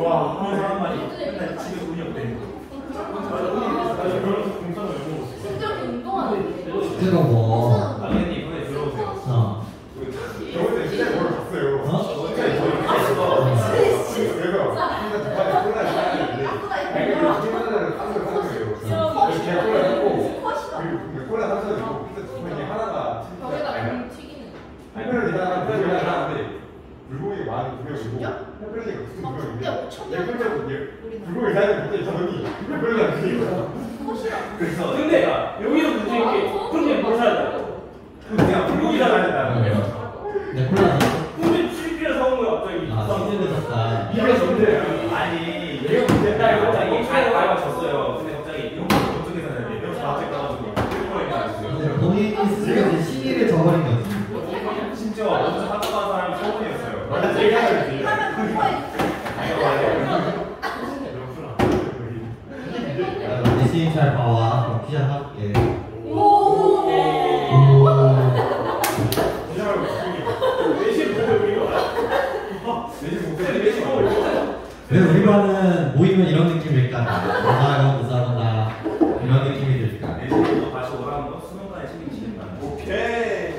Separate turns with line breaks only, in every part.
와, 그런 사람만이 맨날 집에 운이 없대. 맞아, 그러면서 공산을 못 먹었어.
실제로 운동하는데.
실제로 뭐.
당연히 이번에 들어오세요.
저번에 진짜 보러 갔어요. 진짜 저희
스트레스.
그래서 중간에 콜라를 사는데 아니 콜라를 사는 거예요. 제가 콜라 사고 그리고 콜라 사서 이게 하나가
거기다 튀기는.
햄버거를 사는데 불고기가 많이 구겨지고 햄버거가 무슨 구겨지고 불고기 사는 갑자기 저기 햄버거가 안 튀기고
그래서 근데 여기도 문제인 게 근데 뭘 사야 돼? 그냥 불고기 사야 된다는 거예요.
네, 콜라.
근데 치즈피자 사온 거야 갑자기.
아, 치즈를 샀다.
이게 문제야. 아니 얘가 문제다. 갑자기 가위가 졌어요. 근데 갑자기 이런 거 어떻게 사야 돼? 이런 거 갑자기 나와가지고 일본에 가졌어요.
근데 본인이 스스로 이제 시기를 저버린 거지.
심지어 먼저 사과한 사람이 서분이었어요. 원래 제가 해야지.
대신 잘 봐와. 그럼 피자 사올게. 왜 우리 반은 모이면 이런 느낌일까? 무사하고 무사하다 이런 느낌이 들까?
내신도 다시 오라는 거 수능관에 책임지겠다는 거.
오케이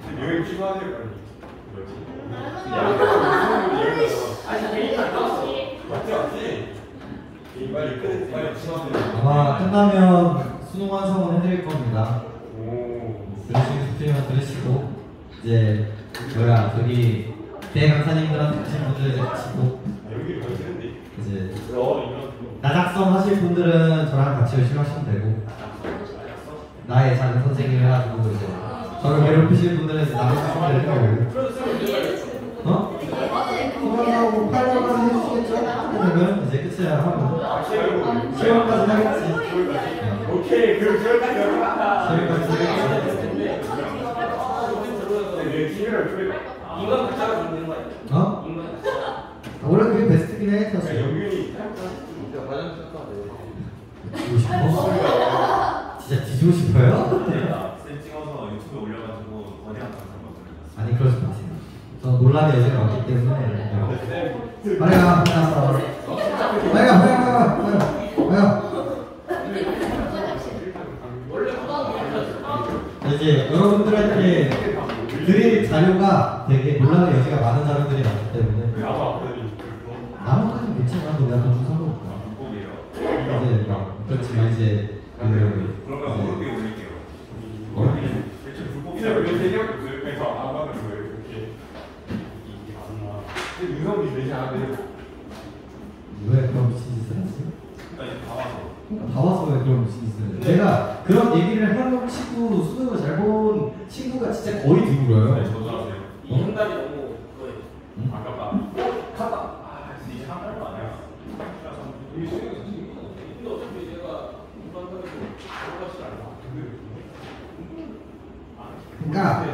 지금 여행 취소하세요 빨리
아니 개인 안 나왔어.
맞지? 빨리 취소하세요.
아마 끝나면 수능 완성은 해드릴 겁니다.
오
들으시고 싶으면 들으시고 이제 뭐야 저기 대회 강사님들한테 하신 분들 이제 치고
여기를 가시는데
이제 나작성 하실 분들은 저랑 같이 열심히 하시면 되고 나의 작은 선생님을 해가지고 이제 저를 괴롭히실 분들은 이제 나를 하시면 되는 거고 어? 수강하고 8월까지 해주시겠죠? 그러면 이제 끝이야 하고 10월까지 하겠지
오케이 그럼 저기까지
10월까지 하겠지
인간 가짜가 죽는 거 아니야?
어?
인간 가짜.
원래 그게 베스트긴 해 사실
영균이
뒤지고 싶어? 진짜 뒤지고 싶어요?
쌤 찍어서 유튜브에 올려가지고 거대한 감상받으면.
아니 그러지 마세요. 저 논란의 여지가 없기 때문에 빨리 가 빨리 가 이제 여러분들한테 드릴 자료가 되게 논란의 여지가 많은 자료들이 많기 때문에 나무까지 괜찮아. 내가 더 상관없다. 이제 그렇지만 이제
그러면 무릎에 올릴게요. 대체 불법이라고
왜 대기업이 없어요? 그래서 안 받는 거예요 이렇게 이게 맞나 근데 윤성이 내지 않았는데
왜 그런 미친 짓을 하지?
다 와서.
다 와서 왜 그런 미친 짓을 해? 제가 그런 얘기를 해놓은 친구 수능을 잘 본 친구가 진짜 거의 드물어요.
저도 아세요. 한 달이 너무 거의 아깝다. 갔다. 아, 이제 한 달도 아니야.
이게 수능이 사실
근데 어차피 내가 무관하고 똑같이 알아.
그러니까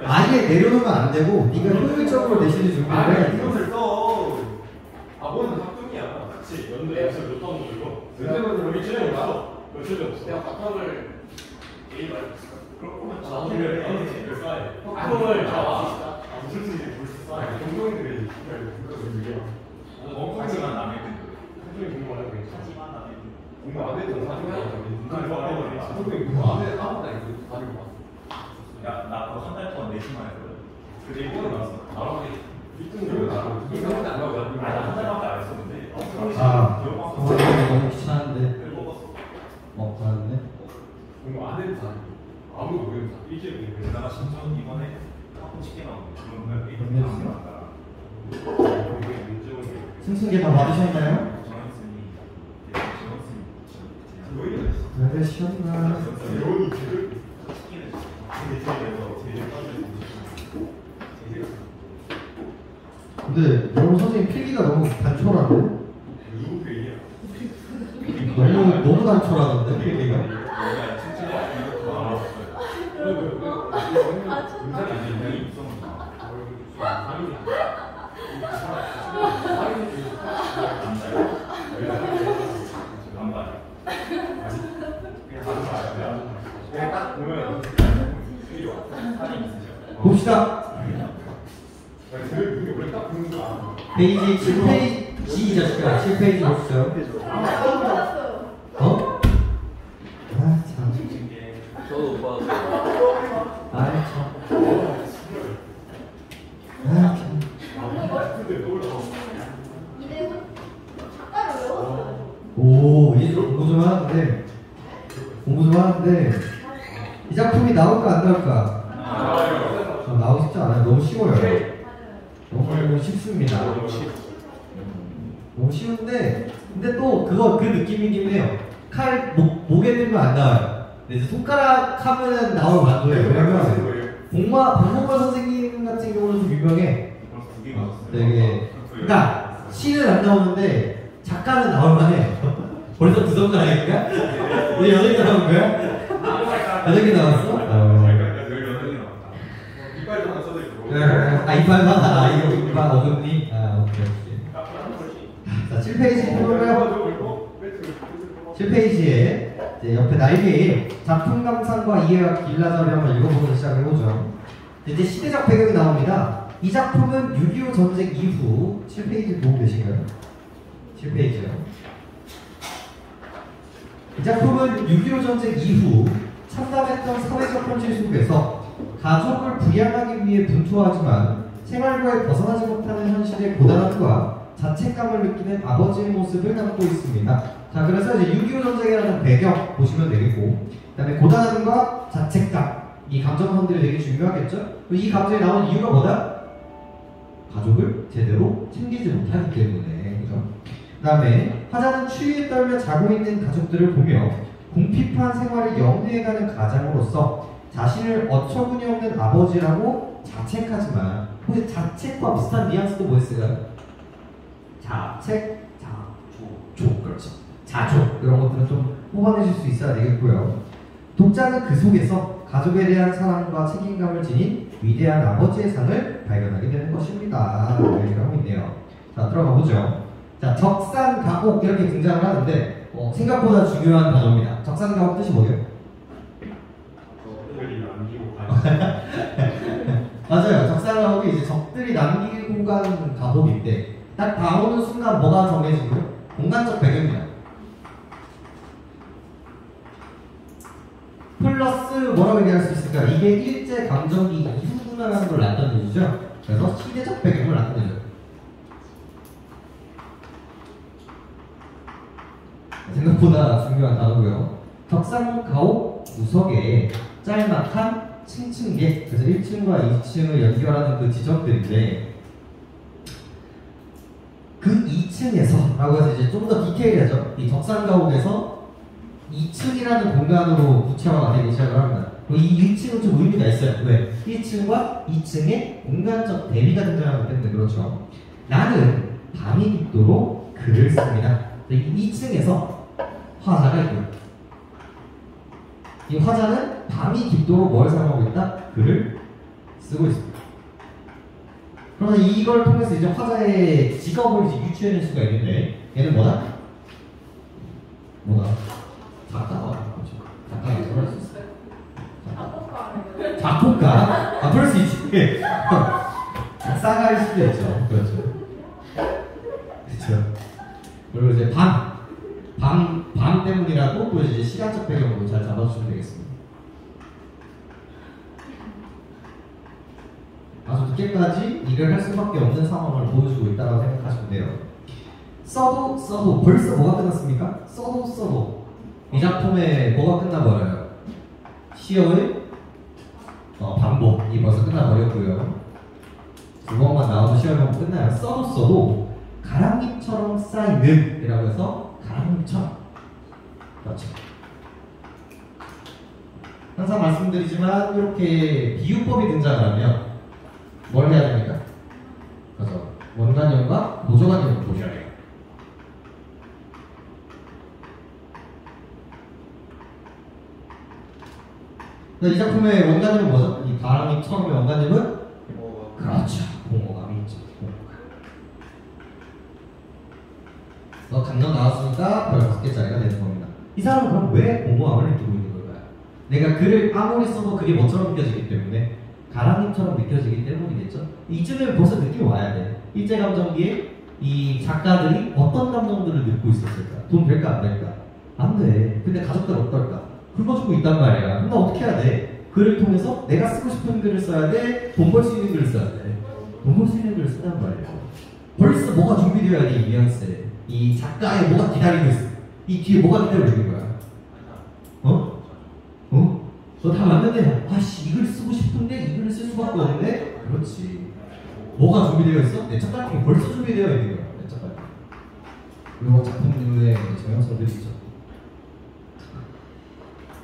아예 내려놓으면 안 되고 네가 효율적으로 내신을 준비를 해야 돼.
이것을 써 뭔 학점이야 그치
연대 몇 번 올리고?
연대는
며칠이 없어. 며칠이 없어.
내가 바탕을 내일 말했어.
그렇구나.
나중에 쌓여
학점을 다
무슨 뜻인지 벌써 쌓여 동동들이
하지만 남의 그
사전에 공부 안 해도 괜찮아
하지만 남의
공부 안 해도 사전에
공부
사전에 공부 안 해도 아무나 이거 다리고 봤어
야나 그거 한 달 동안 내신만 했거든. 근데 이거는 나왔어.
나랑 1등급이 나랑 2등급이 안 나오잖아
아니 나한 달밖에 안 했었는데.
아, 너무 귀찮은데.
먹었어.
잘했네.
공부 안 해도 다니고 아무도 모르는 사람 일주일에 공부
게다가 심지어 이번에 한번 쉽게 나오고 그런 거
그런 게
이거
있어?
나온다.
승승계 다 받으셨나요?
정한스님,
왜 시원나?
여운이 제일
치킨을 대체해서 제일
근데 여러분 선생님 필기가 너무 단촐한데?
누구 페이야?
너무 단촐하던데 필기가?
내가 칭찬을 이것도 알았어요.
봅시다. 페이지 이 자식아 7페이지 보시죠. 어? 아 참.
저도 못 받았어요.
아이 참. 아 참. 오 이제 좀 공부 좀 하는데 이 작품이 나올까 안 나올까? 나오고 싶지 않아요. 너무 쉬워요. 너무 쉽습니다. 너무 쉬운데 근데 또 그 느낌이긴 해요. 칼 목에 들면 안 나와요. 근데 이제 손가락 하면은 나올 만도예요. 왜냐면 박목걸 선생님 같은 경우는 좀 유명해. 되게 그러니까 시는 안 나오는데 작가는 나올 만해. 벌써 두 손가락인가? 우리 8개 나온 거야? 8개 나왔어?
이빨도 하나 써져있고.
이빨 어금니? 오케이. 자, 7페이지 보면요. 7페이지에 이제 옆에 날개에 작품 감상과 이해와 길라자를 한번 읽어보면서 시작해보죠. 이제 시대적 배경이 나옵니다. 이 작품은 6.25 전쟁 이후 7페이지 보고 계신가요? 7페이지요. 이 작품은 6.25 전쟁 이후 참담했던 사회적 현실 속에서 가족을 부양하기 위해 분투하지만 생활과에 벗어나지 못하는 현실의 고단함과 자책감을 느끼는 아버지의 모습을 담고 있습니다. 자, 그래서 이제 6.25 전쟁이라는 배경 보시면 되겠고, 그 다음에 고단함과 자책감, 이 감정선들이 되게 중요하겠죠? 이 감정이 나오는 이유가 뭐다? 가족을 제대로 챙기지 못하기 때문에, 그죠? 그 다음에 화자는 추위에 떨며 자고 있는 가족들을 보며 궁핍한 생활을 영위해가는 가장으로서 자신을 어처구니 없는 아버지라고 자책하지만, 혹시 자책과 비슷한 뉘앙스도 뭐였을까요? 자책, 자조, 그렇죠. 자조, 이런 것들은 좀 뽑아내실 수 있어야 되겠고요. 독자는 그 속에서 가족에 대한 사랑과 책임감을 지닌 위대한 아버지의 상을 발견하게 되는 것입니다. 얘기를 하고 있네요. 자, 들어가 보죠. 자, 적산가옥 이렇게 등장을 하는데 생각보다 중요한 단어입니다. 적산가옥 뜻이 뭐예요? 맞아요. 적산가옥이 이제 적들이 남기고 간 가옥인데 딱 나오는 순간 뭐가 정해지고요? 공간적 배경이야. 플러스 뭐라고 얘기할 수 있을까? 이게 일제감정기 이후구나라는 걸 나타내주죠. 그래서 시대적 배경을 나타내죠. 생각보다 중요한 단어고요. 적산가옥 구석에 짤막한 층층계, 그래서 1층과 2층을 연결하는 그 지점들인데 그 2층에서 라고 해서 이제 좀 더 디테일하죠. 이 적산가옥에서 2층이라는 공간으로 구체화가 되기 시작을 합니다. 그리고 이 1층은 좀 의미가 있어요. 왜? 1층과 2층의 공간적 대비가 등장하기 때문에 그렇죠. 나는 밤이 깊도록 글을 씁니다. 이 2층에서 화자가 있고요. 이 화자는 밤이 깊도록 뭘 사용하고 있다? 글을 쓰고 있습니다. 그러면 이걸 통해서 이제 화자의 직업을 이제 유추해낼 수가 있는데 얘는 뭐다? 뭐다? 작가가 그렇죠. 작가가 그럴 수 있어요. 작곡가? 그럴 수 있지. 작사가일 수도 있죠. 그렇죠. 그렇죠. 그리고 이제 밤 때문이라도 또 이제 시간적 배경으로 잘 잡아주시면 되겠습니다. 아주 늦게까지 일을 할 수밖에 없는 상황을 보여주고 있다고 생각하시면 돼요. 써도 벌써 뭐가 끝났습니까? 써도 이 작품에 뭐가 끝나버려요? 시어의 반복이 벌써 끝나버렸고요. 두 번만 나와도 시어의 반복 끝나요. 써도 가랑잎처럼 쌓이는 이라고 해서 가랑잎처럼, 그렇죠. 항상 말씀드리지만 이렇게 비유법이 등장하면 뭘 해야 됩니까? 그래서 원관념과 보조관념을 보셔야 돼요. 이 작품의 원관념은 뭐죠? 이 가랑잎처럼의 원관념은? 그렇죠. 공허감이 있죠. 강령 나왔으니까 별 5개짜리가 되는 겁니다. 이 사람은 그럼 왜 공허함을 느끼고 있는 걸까요? 내가 글을 아무리 써도 그게 뭐처럼 느껴지기 때문에 가랑잎처럼 느껴지기 때문이겠죠? 이쯤에 벌써 느낌이 와야 돼. 일제감정기에 이 작가들이 어떤 감정들을 느끼고 있었을까? 돈 될까 안 될까? 안 돼. 근데 가족들 어떨까? 굶어죽고 있단 말이야. 근데 어떻게 해야 돼? 글을 통해서 내가 쓰고 싶은 글을 써야 돼? 돈 벌 수 있는 글을 써야 돼? 돈 벌 수 있는 글을 쓰단 말이야. 벌써 뭐가 준비되어야 돼, 이 뉘앙스에. 이 작가에 뭐가 기다리고 있어. 이 뒤에 뭐가 기다리고 있는 거야? 어? 어? 너 다 맞는데, 아씨, 이 글 쓰고 싶은데 이 글을 쓸 수밖에 없네? 그렇지. 뭐가 준비되어 있어? 내 첫 발품이 벌써 준비되어 있는 거야. 내 첫 발품. 그리고 작품들의 정형성들이 있죠.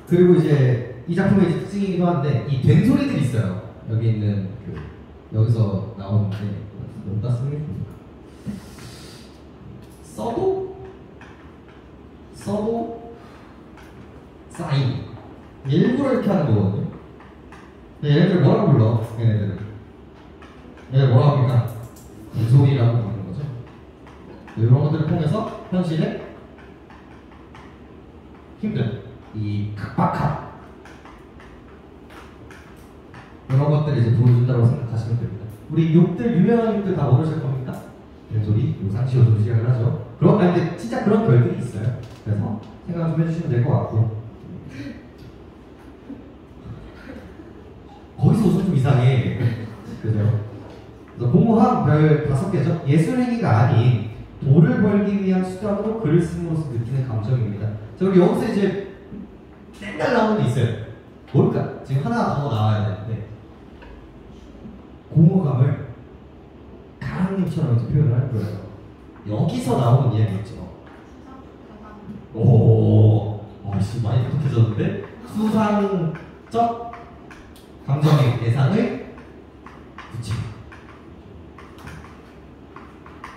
그리고 이제 이 작품의 이제 특징이기도 한데 이 된소리들이 있어요. 여기 있는 여기서 나오는데 어디다 쓰겠습니까? 써도 사인 일부러 이렇게 하는 거거든요. 얘네들 뭐라고 불러? 얘네들 뭐라고 합니까? 된소리라고 부르는 거죠. 이런 것들을 통해서 현실에 힘든 이 각박함 이런 것들을 이제 보여준다고 생각하시면 됩니다. 우리 욕들 유명한 욕들 다 모르실 겁니까? 된소리, 요상시효로 시작을 하죠. 그런 근데 진짜 그런 별들이 있어요. 그래서 생각 좀 해주시면 될 것 같고 거기서 웃음 좀 이상해. 그죠? 그래서 공허한 별 5개죠. 예술행위가 아닌 돈을 벌기 위한 수단으로 글을 쓰므로써 느끼는 감정입니다. 자, 우리 여기서 이제 맨날 나오는 게 있어요. 뭘까? 지금 하나 더 나와야 되는데 공허감을 가랑님처럼 이렇게 표현을 할 거예요. 여기서 나오는 이야기 있죠. 오, 아씨 많이 똑똑해졌는데 수상적 감정의 대상을 붙임.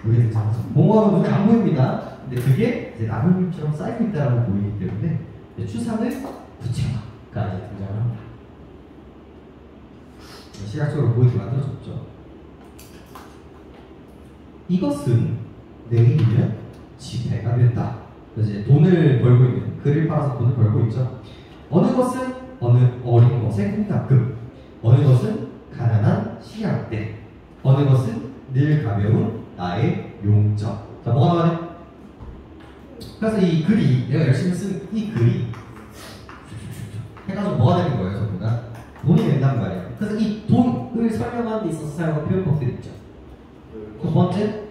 여기 등장하죠. 공허함은 눈에 안 보입니다. 근데 그게 이제 나뭇잎처럼 쌓이고 있다고 보이기 때문에 추상을 붙임가 이제 등장을 합니다. 시각적으로 보이게 만들어줬죠. 이것은 내일이면 지배가 된다. 그래서 이제 돈을 벌고 있는 글을 팔아서 돈을 벌고 있죠. 어느 것은 어느 어린 것의 공탁금, 어느 것은 가난한 시향대, 어느 것은 늘 가벼운 나의 용적. 자, 뭐가 나와야 돼? 그래서 이 글이 내가 열심히 쓴 이 글이 해가지고 뭐가 되는 거예요, 전부 다? 돈이 된단 말이에요. 그래서 이 돈을 설명하는 데 있어서 사용한 표현법들이 있죠. 첫 번째?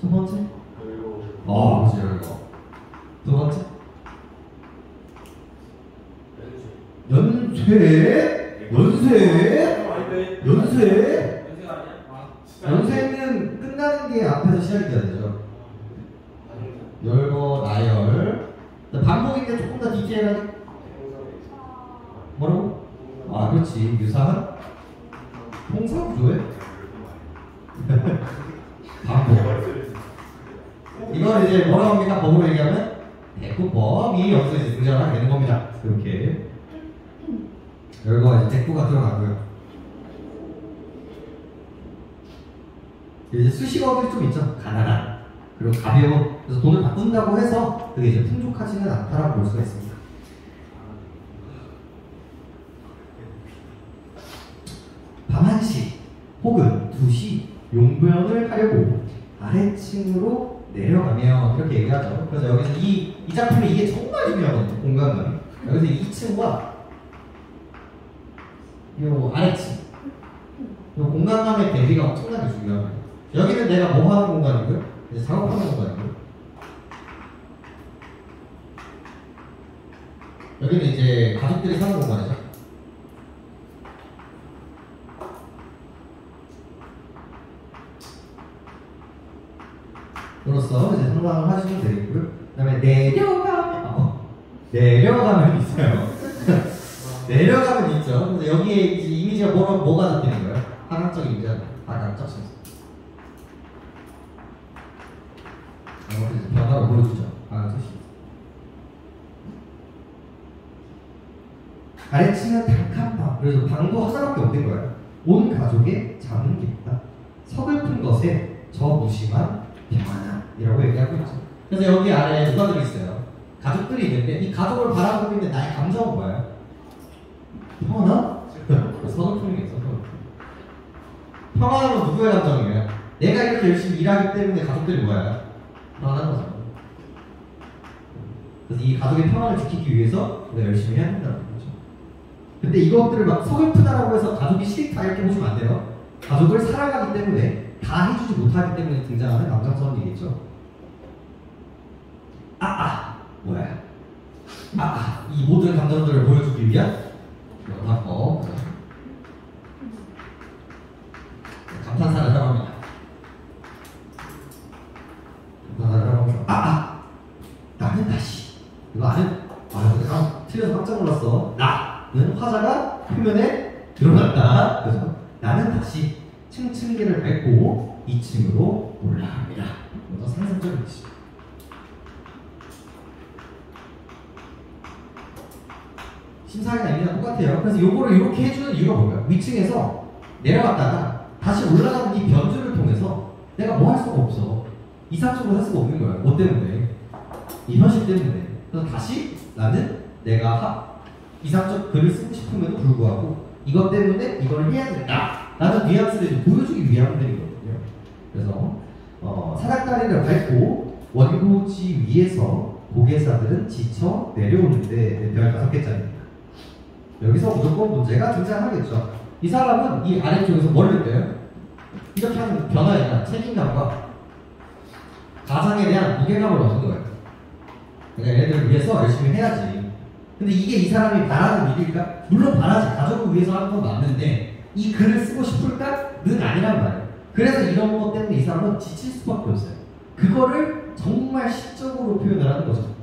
그렇지, 이거. 두 번째? 연세는 끝나는 게 앞에서 시작이 돼야 되죠. 열거, 나열. 반복인데 조금 더 디테일하게. 뭐라고? 아, 그렇지. 유사한 통사구조에 반복. 이건 이제 뭐라고 합니까? 법으로 얘기하면 대꾸법이 여기서 이제 등장을 하게 되는 겁니다. 이렇게 열거가 이제 대꾸가 들어가고요. 이제 수식어들이 좀 있죠. 가난한 그리고 가벼운. 그래서 돈을 바꾼다고 해서 그게 이제 풍족하지는 않다라고 볼 수가 있습니다. 밤 1시 혹은 2시 용변을 하려고 아래층으로 내려가면 이렇게 얘기하죠. 그래서 여기서 이 작품이 이게 정말 중요하거든요. 공간감이. 여기서 2층과 이 아래층 이 공간감의 대비가 엄청나게 중요합니다. 여기는 내가 뭐 하는 공간이고요? 이제 작업하는 공간이고요. 여기는 이제 가족들이 사는 공간이죠. 으로써 이제 상상을 하시면 되겠고요. 그 다음에 내려가면 있어요. 내려가면 있죠. 그래서 여기에 이제 이미지가 뭐가 잡히는 거예요? 하강적 이미지가 하강적 신선. 이제 변화로 보여주죠. 하강적 신선. 아래층은 단칸방. 그래서 방도 하나밖에 없는 거예요. 온 가족의 잠은 깊다. 서글픈 것에 저 무심한 평안함이라고 얘기하고 있죠. 그래서 여기 아래에 누가들이 있어요. 가족들이 있는데 이 가족을 바라보고 있는 나의 감정은 뭐예요? 평안함? 서글픔이겠죠. 평안함은 누구의 감정이에요? 내가 이렇게 열심히 일하기 때문에 가족들이 뭐야? 불안한 거잖아. 그래서 이 가족의 평안을 지키기 위해서 우리가 열심히 해야 된다는 거죠. 근데 이것들을 막 서글프다라고 해서 가족이 싫다 이렇게 보시면 안 돼요. 가족을 사랑하기 때문에 다 해주지 못하기 때문에 등장하는 감정선이겠죠. 뭐야? 이 모든 감정들을 보여주기 위한 연합법. 감탄사를 하랍니다. 감탄사를 하면서 나는 다시 이거 아는? 내가 틀려서 깜짝 놀랐어. 나는 화자가 표면에 드러났다. 그래서 나는 다시 층층계를 밟고 2층으로 올라갑니다. 그래서 상상적이지. 심사위나 의미랑 똑같아요. 그래서 요거를 이렇게 해주는 이유가 뭘까요? 위층에서 내려갔다가 다시 올라가는 이 변주를 통해서 내가 뭐 할 수가 없어. 이상적으로 할 수가 없는 거야. 뭐 때문에? 이 현실 때문에. 그래서 다시 나는 내가 이상적 글을 쓰고 싶음에도 불구하고 이것 때문에 이걸 해야 된다. 라는 뉘앙스를 좀 보여주기 위한 글이거든요. 그래서 사닥다리를 밟고 원고지 위에서 고개사들은 지쳐 내려오는데 별 5개짜리입니다. 여기서 무조건 문제가 등장하겠죠. 이 사람은 이 아래쪽에서 뭘 느껴요? 이렇게 하는 변화에 대한 책임감과 가상에 대한 무게감을 얻는 거예요. 그러니까 얘네들을 위해서 열심히 해야지. 근데 이게 이 사람이 바라는 일일까? 물론 바라지. 가족을 위해서 하는 건 맞는데 이 글을 쓰고 싶을까?는 아니란 말이에요. 그래서 이런 것 때문에 이 사람은 지칠 수밖에 없어요. 그거를 정말 시적으로 표현을 하는 거죠.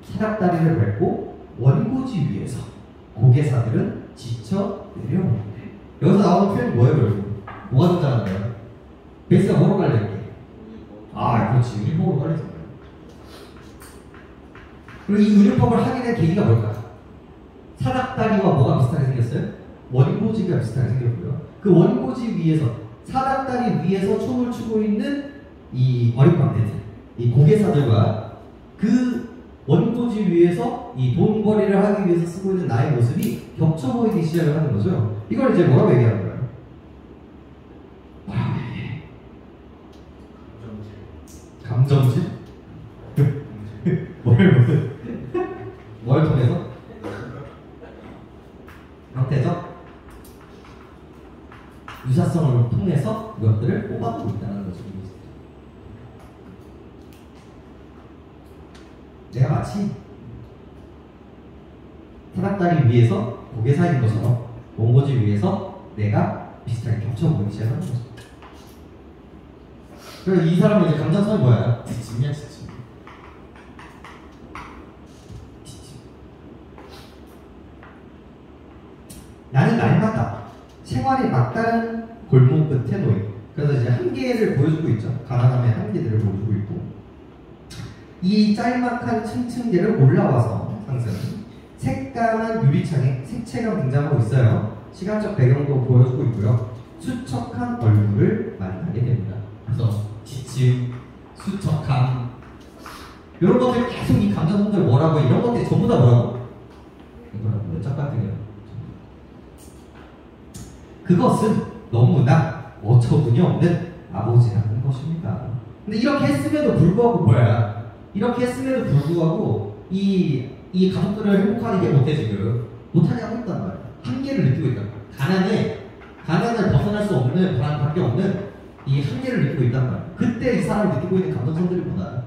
사닥다리를 밟고 원고지 위에서 고개사들은 지쳐 내려오는데 여기서 나오는 표현이 뭐예요? 결국? 뭐가 등장하는 거예요? 베이스가 뭐로 깔려있게? 그렇지. 의류법으로 깔려있어요. 그리고 이 의류법을 하게 된 계기가 뭘까? 사닥다리와 뭐가 비슷하게 생겼어요? 원고지가 비슷하게 생겼고요. 그 원고지 위에서 사닥다리 위에서 춤을 추고 있는 이 어릿광대들, 이 고개사들과 그 원고지 위에서 이 돈벌이를 하기 위해서 쓰고 있는 나의 모습이 겹쳐 보이기 시작을 하는 거죠. 이걸 이제 뭐라고 얘기하는 거예요? 뭐라고 얘기해? 감정질? 뭘 통해서? 형태적 유사성을 통해서 이것들을 뽑아내고 있다는 거죠. 내가 마치 사닥다리 위에서 고개사인 것처럼 원고지 위에서 내가 비슷하게 겹쳐 보이기 시작하는 거죠. 그래서 이 사람은 이제 감정선이 뭐야? 지침이야, 지침. 나는 날마다 생활이 막다른 골목 끝에 놓인. 그래서 이제 한계를 보여주고 있죠. 가난함의 한계들을 보여주고 있고, 이 짤막한 층층계를 올라와서 상승 색감한 유리창에 색채가 등장하고 있어요. 시간적 배경도 보여주고 있고요. 수척한 얼굴을 만나게 됩니다. 그래서 지침, 수척함 이런 것들 계속 이 감정들 뭐라고 해? 이런 것들이 전부 다 뭐라고? 이거라고 짝 같은 게 그것은 너무나 어처구니 없는 아버지라는 것입니다. 근데 이렇게 했음에도 불구하고 뭐야? 이렇게 했음에도 불구하고 이 가족들을 행복하게 못해 지금 못하게 하고 있단 말이야. 한계를 느끼고 있단 말이야. 가난을 벗어날 수 없는 불안밖에 없는 이 한계를 느끼고 있단 말이야. 그때 이 사람이 느끼고 있는 감정선들이 뭐다?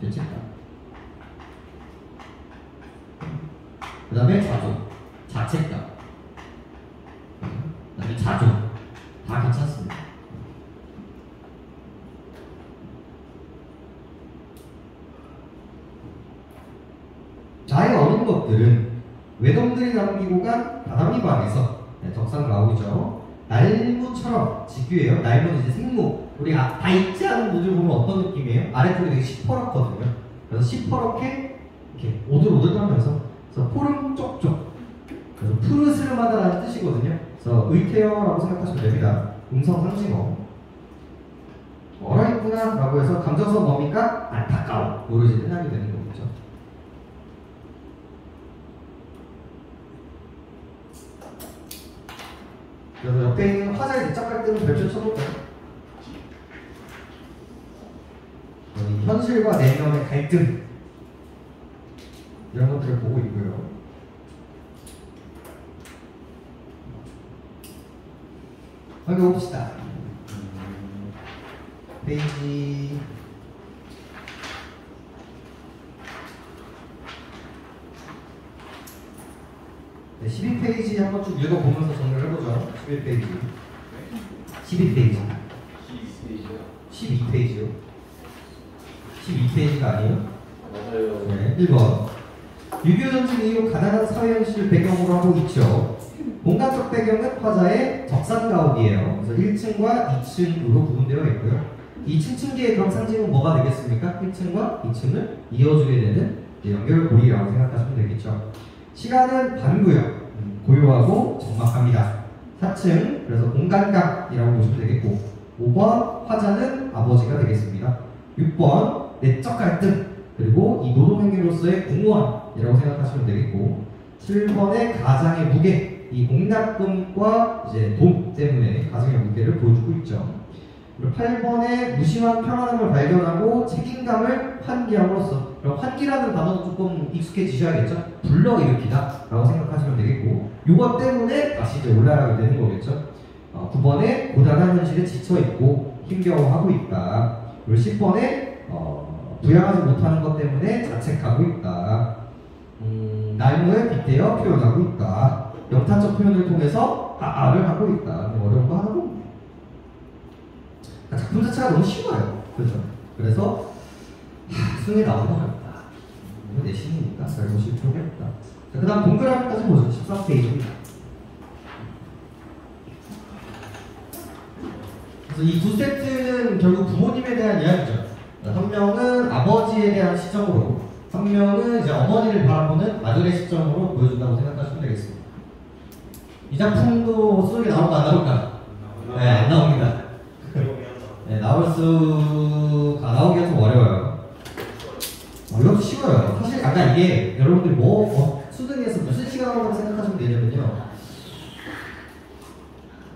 죄책감. 그 다음에 자책감. 그 다음에 자존. 다 괜찮습니다. 나의 어린 것들은 외동들이 남기고 간 바람이 방에서 적상 나오죠. 날무처럼 직규예요. 날무는 이제 생무. 우리 다 있지 않은 무들 보면 어떤 느낌이에요? 아래쪽이 되게 시퍼렇거든요. 그래서 시퍼렇게 이렇게 오들오들하면서 그래서 포름 쪽쪽. 그래서 푸르스름하다라는 뜻이거든요. 그래서 의태어라고 생각하시면 됩니다. 음성 상징어. 얼어있구나 라고 해서 감정선 뭡니까? 안타까워. 이제 끝나게 되는 거겠죠. 그래서 옆에 있는 화자에 뒷작할 때는 별표 쳐볼까요? 현실과 내면의 갈등 이런 것들을 보고 있고요. 살펴봅시다. 페이지 12페이지 한번 쭉 읽어보면서 정리를 해보죠. 11페이지 12페이지 12페이지요? 12페이지가 아니에요?
맞아요.
네, 1번 6.25 전쟁 이후 가난한 사회현실을 배경으로 하고 있죠. 공간적 배경은 화자의 적산가옥이에요. 그래서 1층과 2층으로 구분되어 있고요. 이 층층계의 그럼 상징은 뭐가 되겠습니까? 1층과 2층을 이어주게 되는 연결고리라고 생각하시면 되겠죠. 시간은 반구역, 고요하고 적막합니다. 4층, 그래서 공간각이라고 보시면 되겠고 5번 화자는 아버지가 되겠습니다. 6번 내적 갈등, 그리고 이 노동행위로서의 공허함이라고 생각하시면 되겠고 7번의 가장의 무게, 이 공납금과 이제 돈 때문에 가장의 무게를 보여주고 있죠. 그리고 8번의 무심한 평안함을 발견하고 책임감을 환기함으로써, 그럼 환기라는 단어는 조금 익숙해지셔야겠죠. 불러일으키다 라고 생각하시면 되겠고 이것 때문에 다시 이제 올라가게 되는 거겠죠. 9번에 고단한 현실에 지쳐있고 힘겨워하고 있다. 그리고 10번에 부양하지 못하는 것 때문에 자책하고 있다. 날모에 빗대어 표현하고 있다. 영탄적 표현을 통해서 아를 하고 있다. 어려운 거 하고 작품 자체가 너무 쉬워요. 그렇죠? 그래서 수능에 나오는 거 같다. 내 신이니까 잘 보실 필요가 있다. 그 다음 동그라미까지 보죠. 13페이지입니다. 그래서 이 두 세트는 결국 부모님에 대한 이야기죠. 한 명은 아버지에 대한 시점으로, 한 명은 이제 어머니를 바라보는 아들의 시점으로 보여준다고 생각하시면 되겠습니다. 이 작품도 수능에 나올까 안 나올까? 네, 안 나옵니다. 네, 나오기가 좀 어려워요. 이것도 쉬워요. 사실 아까 이게 여러분들이 수능에서 무슨 시간이라고 생각하시면 되냐면요.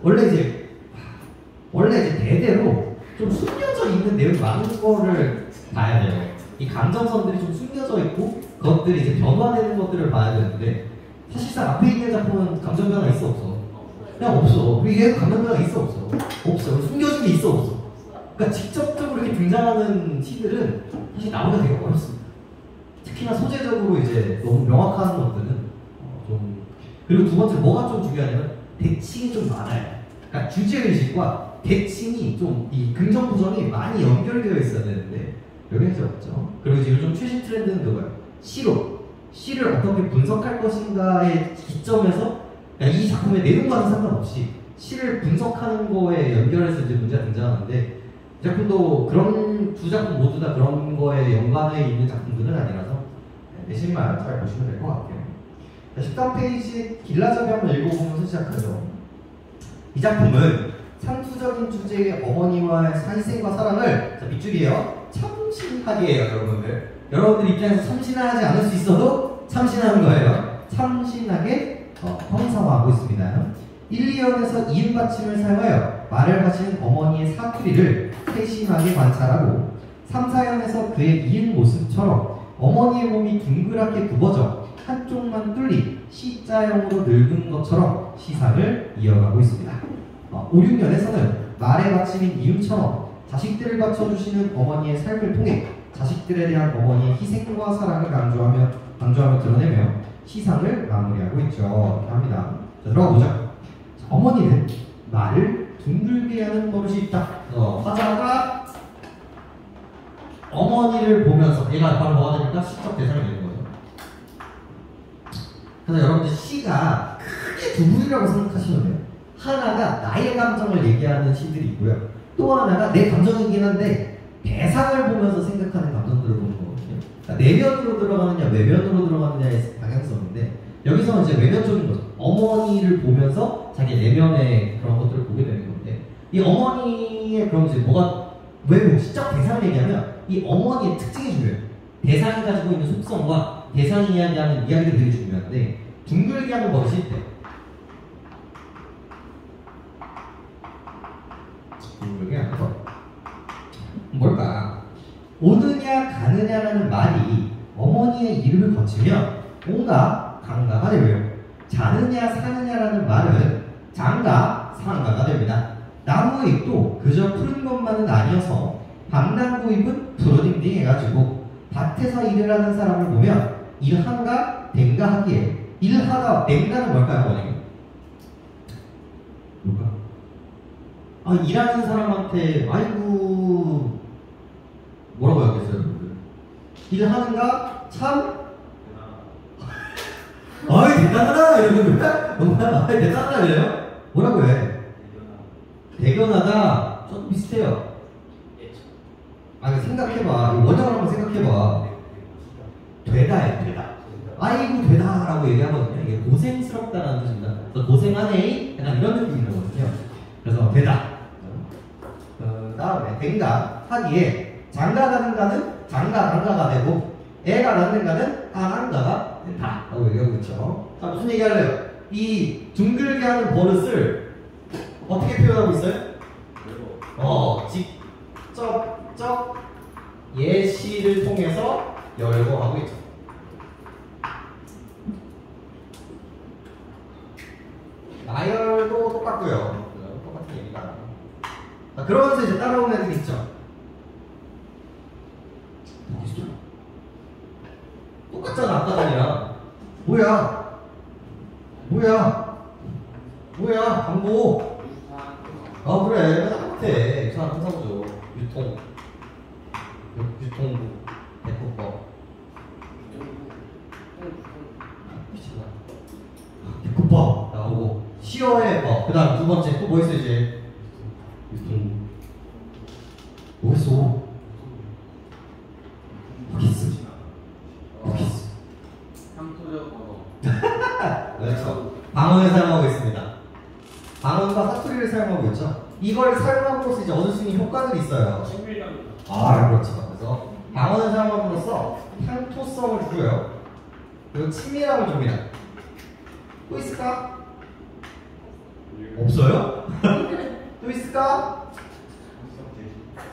원래 이제 대대로 좀 숨겨져 있는 내용이 많은 거를 봐야 돼요. 이 감정선들이 좀 숨겨져 있고 그것들이 이제 변화되는 것들을 봐야 되는데 사실상 앞에 있는 작품은 감정 변화 있어 없어? 그냥 없어. 이게 감정 변화 있어 없어? 없어. 숨겨진 게 있어 없어? 그러니까 직접적으로 이렇게 등장하는 시들은 사실 나오기가 되게 어렵습니다. 특히나 소재적으로 이제 너무 명확한 것들은 좀. 그리고 두 번째로 뭐가 좀 중요하냐면 대칭이 좀 많아요. 그러니까 주제의식과 대칭이 좀 이 긍정부정이 많이 연결되어 있어야 되는데 여기는 이제 없죠. 그리고 이제 요즘 최신 트렌드는 그거예요. 시를 어떻게 분석할 것인가의 기점에서, 그러니까 이 작품의 내용과는 상관없이 시를 분석하는 거에 연결해서 이제 문제가 등장하는데 이 작품도 그런 두 작품 모두 다 그런 거에 연관해 있는 작품들은 아니라서 내신만 잘 보시면 될 것 같아요. 13페이지 길라잡이 한번 읽어보면서 시작하죠. 이 작품은 상투적인 주제의 어머니와의 희생과 사랑을, 자, 밑줄이에요. 참신하게 해요, 여러분들. 여러분들 입장에서 참신하지 않을 수 있어도 참신한 거예요. 참신하게 형상화하고 있습니다. 1, 2연에서 이음 받침을 사용하여 말을 하시는 어머니의 사투리를 세심하게 관찰하고 3, 4연에서 그의 이은 모습처럼 어머니의 몸이 둥그랗게 굽어져 한쪽만 뚫린 C자형으로 늙은 것처럼 시상을 이어가고 있습니다. 5, 6년에서는 말의 받침인 이음처럼 자식들을 바쳐주시는 어머니의 삶을 통해 자식들에 대한 어머니의 희생과 사랑을 강조하며 드러내며 시상을 마무리하고 있죠. 합니다. 자, 들어가 보죠. 어머니는 말을 둥글게 하는 버릇이 있다. 화자가 어머니를 보면서 얘가 바로 뭐가 되니까 시적 대상이 되는 거죠. 그래서 여러분들 시가 크게 두 부류라고 생각하시면 돼요. 하나가 나의 감정을 얘기하는 시들이 있고요. 또 하나가 내 감정이긴 한데 대상을 보면서 생각하는 감정들을 보는 거거든요. 그러니까 내면으로 들어가느냐 외면으로 들어가느냐의 방향성인데 여기서는 이제 외면적인 거죠. 어머니를 보면서 자기 내면의 그런 것들을 보게 되는 건데 이 어머니의 그런 이제 뭐가 왜 시적 대상을 얘기하면 이 어머니의 특징이 중요해요. 대상이 가지고 있는 속성과 대상이 이야기하는 이야기가 되게 중요한데 둥글게 하는 버릇이 있대. 둥글게 하는 거 뭘까? 오느냐 가느냐 가느냐라는 말이 어머니의 이름을 거치면 온가 강가가 되고요. 자느냐 사느냐라는 말은 장가 상가가 됩니다. 나무 잎도 그저 푸른 것만은 아니어서 밤나무 잎은 푸르딩딩 해가지고 밭에서 일을 하는 사람을 보면 일한가 댕가 하기에 일하다 댕가는 뭘까요, 어머니? 뭘까? 아, 일하는 사람한테 아이고 뭐라고 해야겠어요, 여러분들? 일하는가 참 아이 대단하다 이러는 거야? 뭔가 아이 대단하다 이래요? 뭐라고 해? 대견하다 좀 비슷해요. 아 생각해봐. 원형을 한번 생각해봐. 되다예요. 되다. 아이고 되다라고 얘기하거든요. 이게 고생스럽다라는 뜻입니다. 그래서 고생하네 약간 이런 느낌인 거거든요. 그래서 되다. 다음에 댕가 하기에 장가 가는가는 장가 단가가 되고 애가 낳는가는 아난가가 된다 라고 얘기하고 있죠. 자 무슨 얘기 할래요? 이 둥글게 하는 버릇을 어떻게 표현하고 있어요? 직접적 예시를 통해서 열고 하고 있죠. 나열도 똑같고요. 똑같은 얘기다. 자, 그러면서 이제 따라오는 애들 있죠. 똑같잖아 아까 전이랑. 뭐야 광고. 아 그래 맨날 똑같아. 유사한 항상죠. 유통부 대포법 대포법 나오고 시어의 법. 그 다음 두 번째 또 뭐 있어 이제 유통부 뭐 있어?
향토적 언어.
그렇죠. 방언을 사용하고 있습니다. 방언과 사투리를 사용하고 있죠. 이걸 사용함으로써 이제 얻을 수 있는 효과들이 있어요. 아, 그렇죠. 그래서 방언을 사용함으로써 향토성을 주고요. 그리고 친밀함을 줍니다. 또 있을까? 없어요? 또 있을까?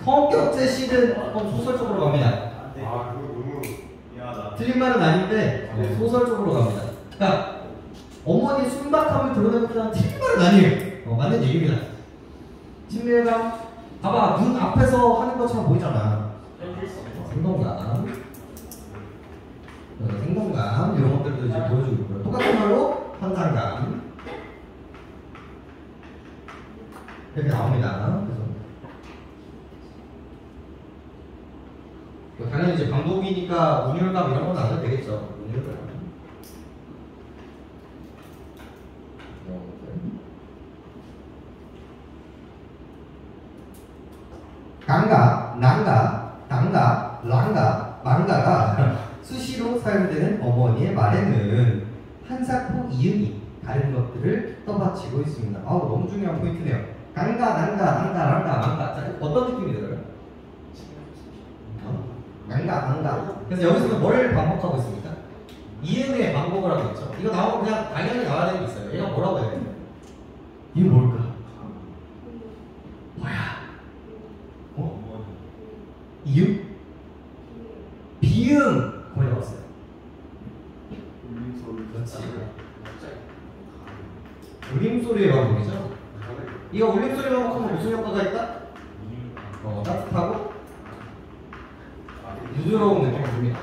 성격 제시는 조금 소설적으로 갑니다.
아 그거 너무
미안하다.
틀린 말은 아닌데 소설적으로 갑니다. 그러니까 어머니 순박함을 드러내고자 틀린 말은 아니에요. 맞는 얘기입니다. 친밀감. 봐봐 눈 앞에서 하는 것처럼 보이잖아. 생동감. 생동감 이런 것들도 이제 보여주고 있고요. 똑같은 말로 현상감 이렇게 나옵니다. 그래서 당연히 이제 반복이니까 운율감 이런 건 안 해도 되겠죠. 운율감. 강가, 난가, 당가, 랑가, 망가가 수시로 사용되는 어머니의 말에는 한사코 이음이 다른 것들을 떠받치고 있습니다. 너무 중요한 포인트네요. 강가, 난가, 당가, 랑가, 망가. 자, 어떤 느낌이 들어요? 난가, 당가. 그래서 여기서는 뭘 반복하고 있습니까? 이음의 반복을 하고 있죠. 이거 나오면 그냥 당연히 나와야 되는 게 있어요. 얘가 뭐라고 해야 돼요? 이게 뭘까? 뭐야? 이음? 비음! 거의 나왔어요. 그렇지. 울림소리의 반복이죠? 이거 울림소리 반복하면 무슨 효과가 있다? 따뜻하고 부드러운 느낌이 듭니다.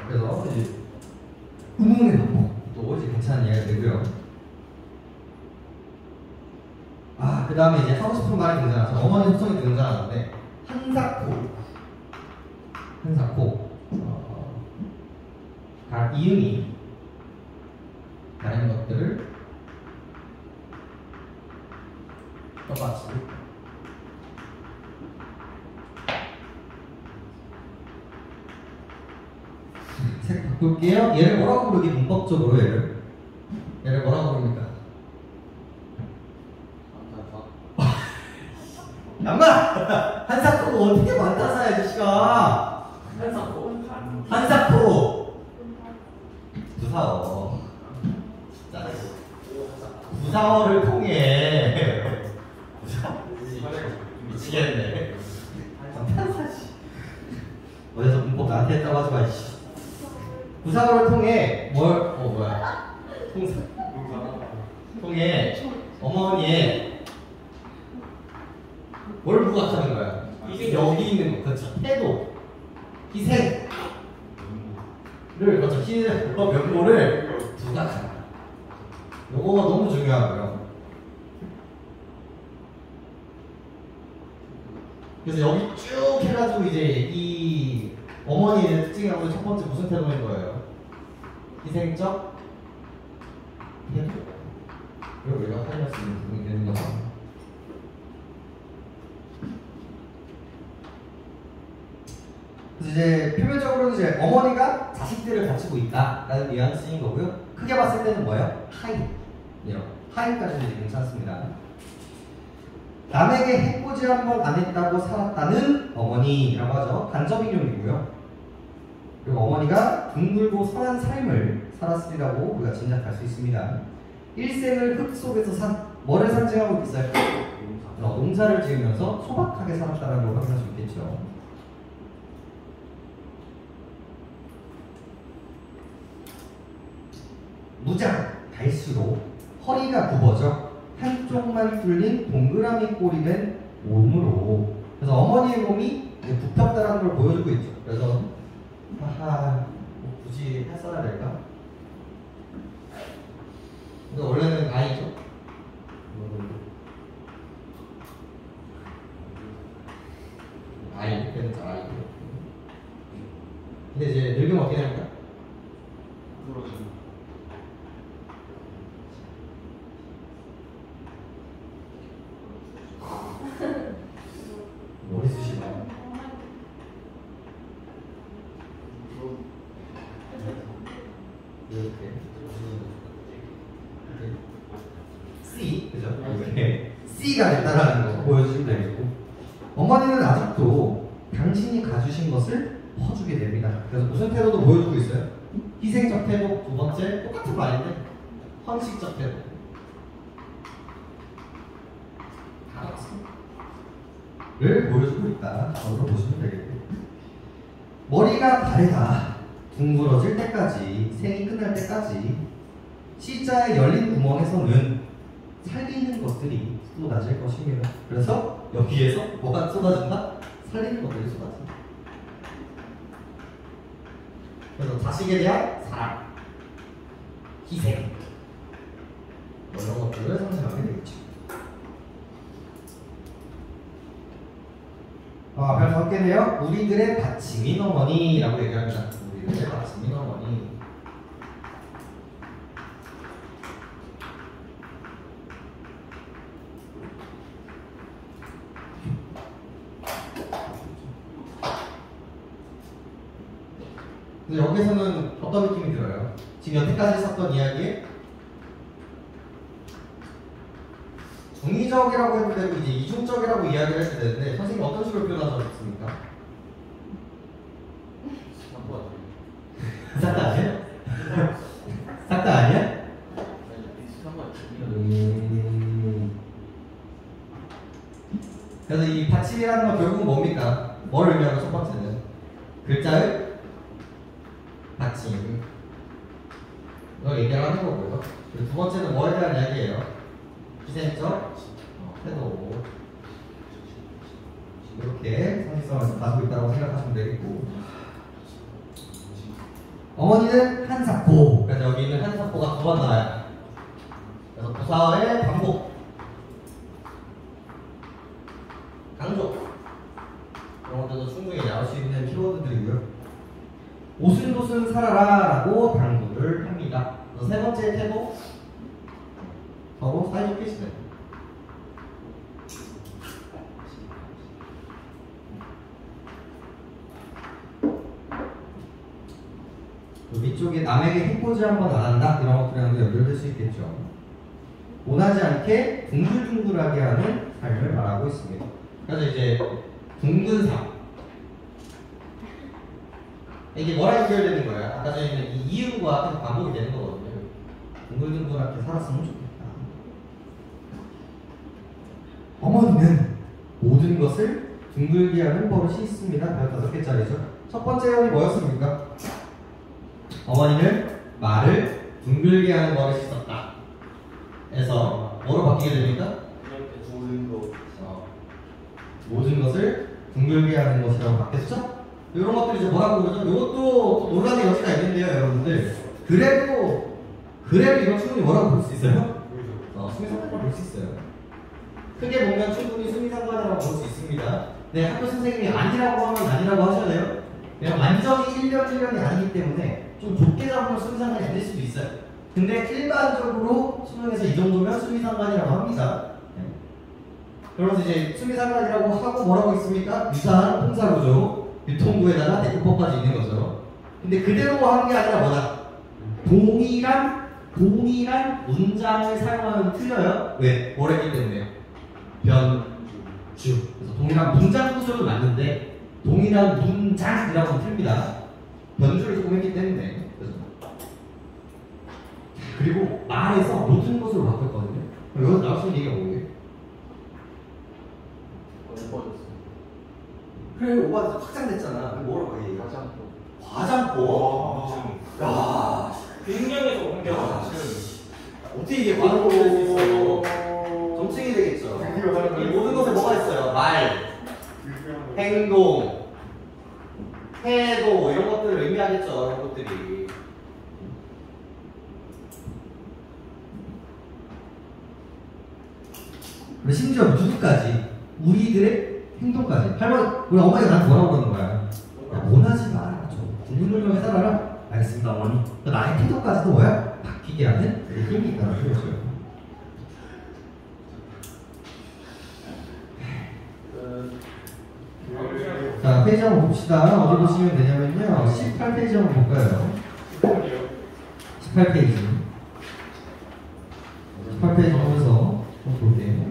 그래서 이제 음운의 반복도 이제 괜찮은 이야기가 되고요. 그 다음에 이제 하고 싶은 말이 등장하죠. 어머니 속성이 등장하는데 한사코 이음이 다른 것들을 떠받치고 색 바꿀게요. 얘를 뭐라고 부르기 문법적으로 얘를 뭐라고 부릅니까? 양마! 한사코가 어떻게 만나사야 아저씨가 한사코 부사어 부사어를 통해 진짜 미치겠네. 어디서 문법 나한테 했다고 하지 마. 이씨. 구사고를 통해 뭐야? 통해 어머니의 뭘 부각하는 거야? 여기 있는 거, 그렇죠? 태도, 희생을 그렇죠? 면모를 부각한다. 요거가 너무 중요하고요. 그래서 여기 쭉 해가지고 이제 이 어머니의 특징이라고 첫 번째 무슨 태도인 거예요? 희생적 태도. 그리고 우리가 활용할 수 있는 부분이 되는 거죠. 그래서 이제 표면적으로는 이제 어머니가 자식들을 가지고 있다라는 뉘앙스인 거고요. 크게 봤을 때는 뭐예요? 하인. 하인까지는 이제 괜찮습니다. 남에게 해코지 한번 안 했다고 살았다는 어머니라고 하죠. 간접인용이고요. 그리고 어머니가 둥글고 선한 삶을 살았으리라고 우리가 짐작할 수 있습니다. 일생을 흙 속에서 뭐를 상징하고 있어요? 농사를 지으면서 소박하게 살았다는 걸 확인할 수 있겠죠. 무장, 갈수록 허리가 굽어져 한쪽만 뚫린 동그라미 꼴이 된 몸으로, 그래서 어머니의 몸이 굽혔다는 걸 보여주고 있죠. 그래서 뭐 굳이 했어야 될까? 근데 원래는 아이죠. 아이, 그래서 아이. 근데 이제 늙으면 어떻게 됩니까? 머리 숱이 많아. 이렇게 C, 그죠? 이렇게 C가 됐다라는 거 보여주시면 되겠고, 어머니는 아직도 당신이 가주신 것을 퍼주게 됩니다. 그래서 무슨 태도도 보여주고 있어요? 희생적 태도, 두 번째 똑같은 말인데 헌식적 태도. 를 보여주고 있다. 저로 보시면 되겠고, 머리가 다르다. 둥그러질 때까지, 생이 끝날 때까지 C자의 열린 구멍에서는 살리는 것들이 쏟아질 것입니다. 그래서 여기에서 뭐가 쏟아진다? 살리는 것들이 쏟아진다. 그래서 자식에 대한 사랑, 희생, 이런 것들을 상징하게 되겠죠. 별 5개네요. 우리들의 받침인 어머니라고 얘기합니다. 우리들의 받침인 어머니. 근데 여기서는 어떤 느낌이 들어요? 지금 여태까지 썼던 이야기에 중의적이라고 해도 되고 이제 이중적이라고 이야기를 해도 되는데, 선생님 어떤 식으로 표현하셨습니까? 싹 다 아니야? 싹 다 아니야? 그래서 이 받침이라는 건 결국은 뭡니까? 뭘 의미하고 첫 번째는 글자의 받침, 이걸 얘기하는 거고요. 그리고 두 번째는 뭐에 대한 이야기예요? 희생적 태도. 이렇게 상징성을 가지고 있다고 생각하시면 되겠고, 어머니는 한사코. 그래서 여기 있는 한사코가 2번 나와요. 그래서 부사의 반복, 강조, 그런 것들도 충분히 나올 수 있는 키워드들이고요. 오순도순 살아라 라고 당부를 합니다. 그래서 세 번째 태도, 서로 사이좋게 지내고. 위쪽에 남에게 해코지 한번 안 한다, 이런 것들이랑도 연결될 수 있겠죠. 원하지 않게 둥글둥글하게 하는 삶을 말하고 있습니다. 그래서 이제 둥근 삶, 이게 뭐랑 연결되는 거예요? 아까 전에 있는 이 이유가 계속 반복이 되는 거거든요. 둥글둥글하게 살았으면 좋겠다. 어머니는 모든 것을 둥글게 하는 버릇이 있습니다. 5개짜리죠. 첫 번째 형이 뭐였습니까? 어머니는 말을 둥글게 하는 버릇이 있었다. 그래서 뭐로 바뀌게 됩니까? 모든 것을 둥글게 하는 것이라고 바뀌었죠? 이런 것들이 이제 뭐라고 그러죠? 이것도 논란의 여지가 있는데요, 여러분들. 그래도 이건 충분히 뭐라고 볼 수 있어요? 수미상관이라고 볼 수 있어요. 크게 보면 충분히 수미상관이라고 볼 수 있습니다. 네, 학교 선생님이 아니라고 하면 아니라고 하셔야 돼요. 그냥 완전히 1년이 아니기 때문에 좀 좁게 잡으면 수미상관이 안 될 수도 있어요. 근데 일반적으로 수능에서 이 정도면 수미상관이라고 합니다. 네. 그러면서 이제 수미상관이라고 하고 뭐라고 있습니까? 유사한 통사구조, 유통구에다가 대표법까지 있는 거죠. 근데 그대로 하는 게 아니라 뭐다? 동일한 문장을 사용하면 틀려요. 왜? 뭐랬기 때문에요? 변주. 그래서 동일한 문장 구조는 맞는데 동일한 문장이라고 하면 틀립니다. 변주를 조금 했기 때문에. 그리고 말에서 모든 것으로 바꿨거든요. 여기서 나올 수 있는 얘기가 뭐예요? 그래, 오빠 확장됐잖아. 뭐라고 얘기해? 과장법? 야,
굉장해서 환경.
어떻게 이게 과장법이 될 수 있어요? 정책이 되겠죠. 이 모든 것에 뭐가 있어요? 말, 행동, 태도 이런 것들을 의미하겠죠. 이런 것들이. 그리고 심지어 누구까지? 우리들의 행동까지. 우리 어머니가 나한테 뭐라고 그러는 거야? 야, 원하지 마라. 좀 국민물명에 살아라. 알겠습니다, 어머니. 나의 태도까지도 뭐야? 바뀌게 하는 힘이 있다는 거죠. 자, 페이지 한번 봅시다. 어디 보시면 되냐면요. 18페이지 한번 볼까요? 18페이지. 18페이지 보면서 볼게요.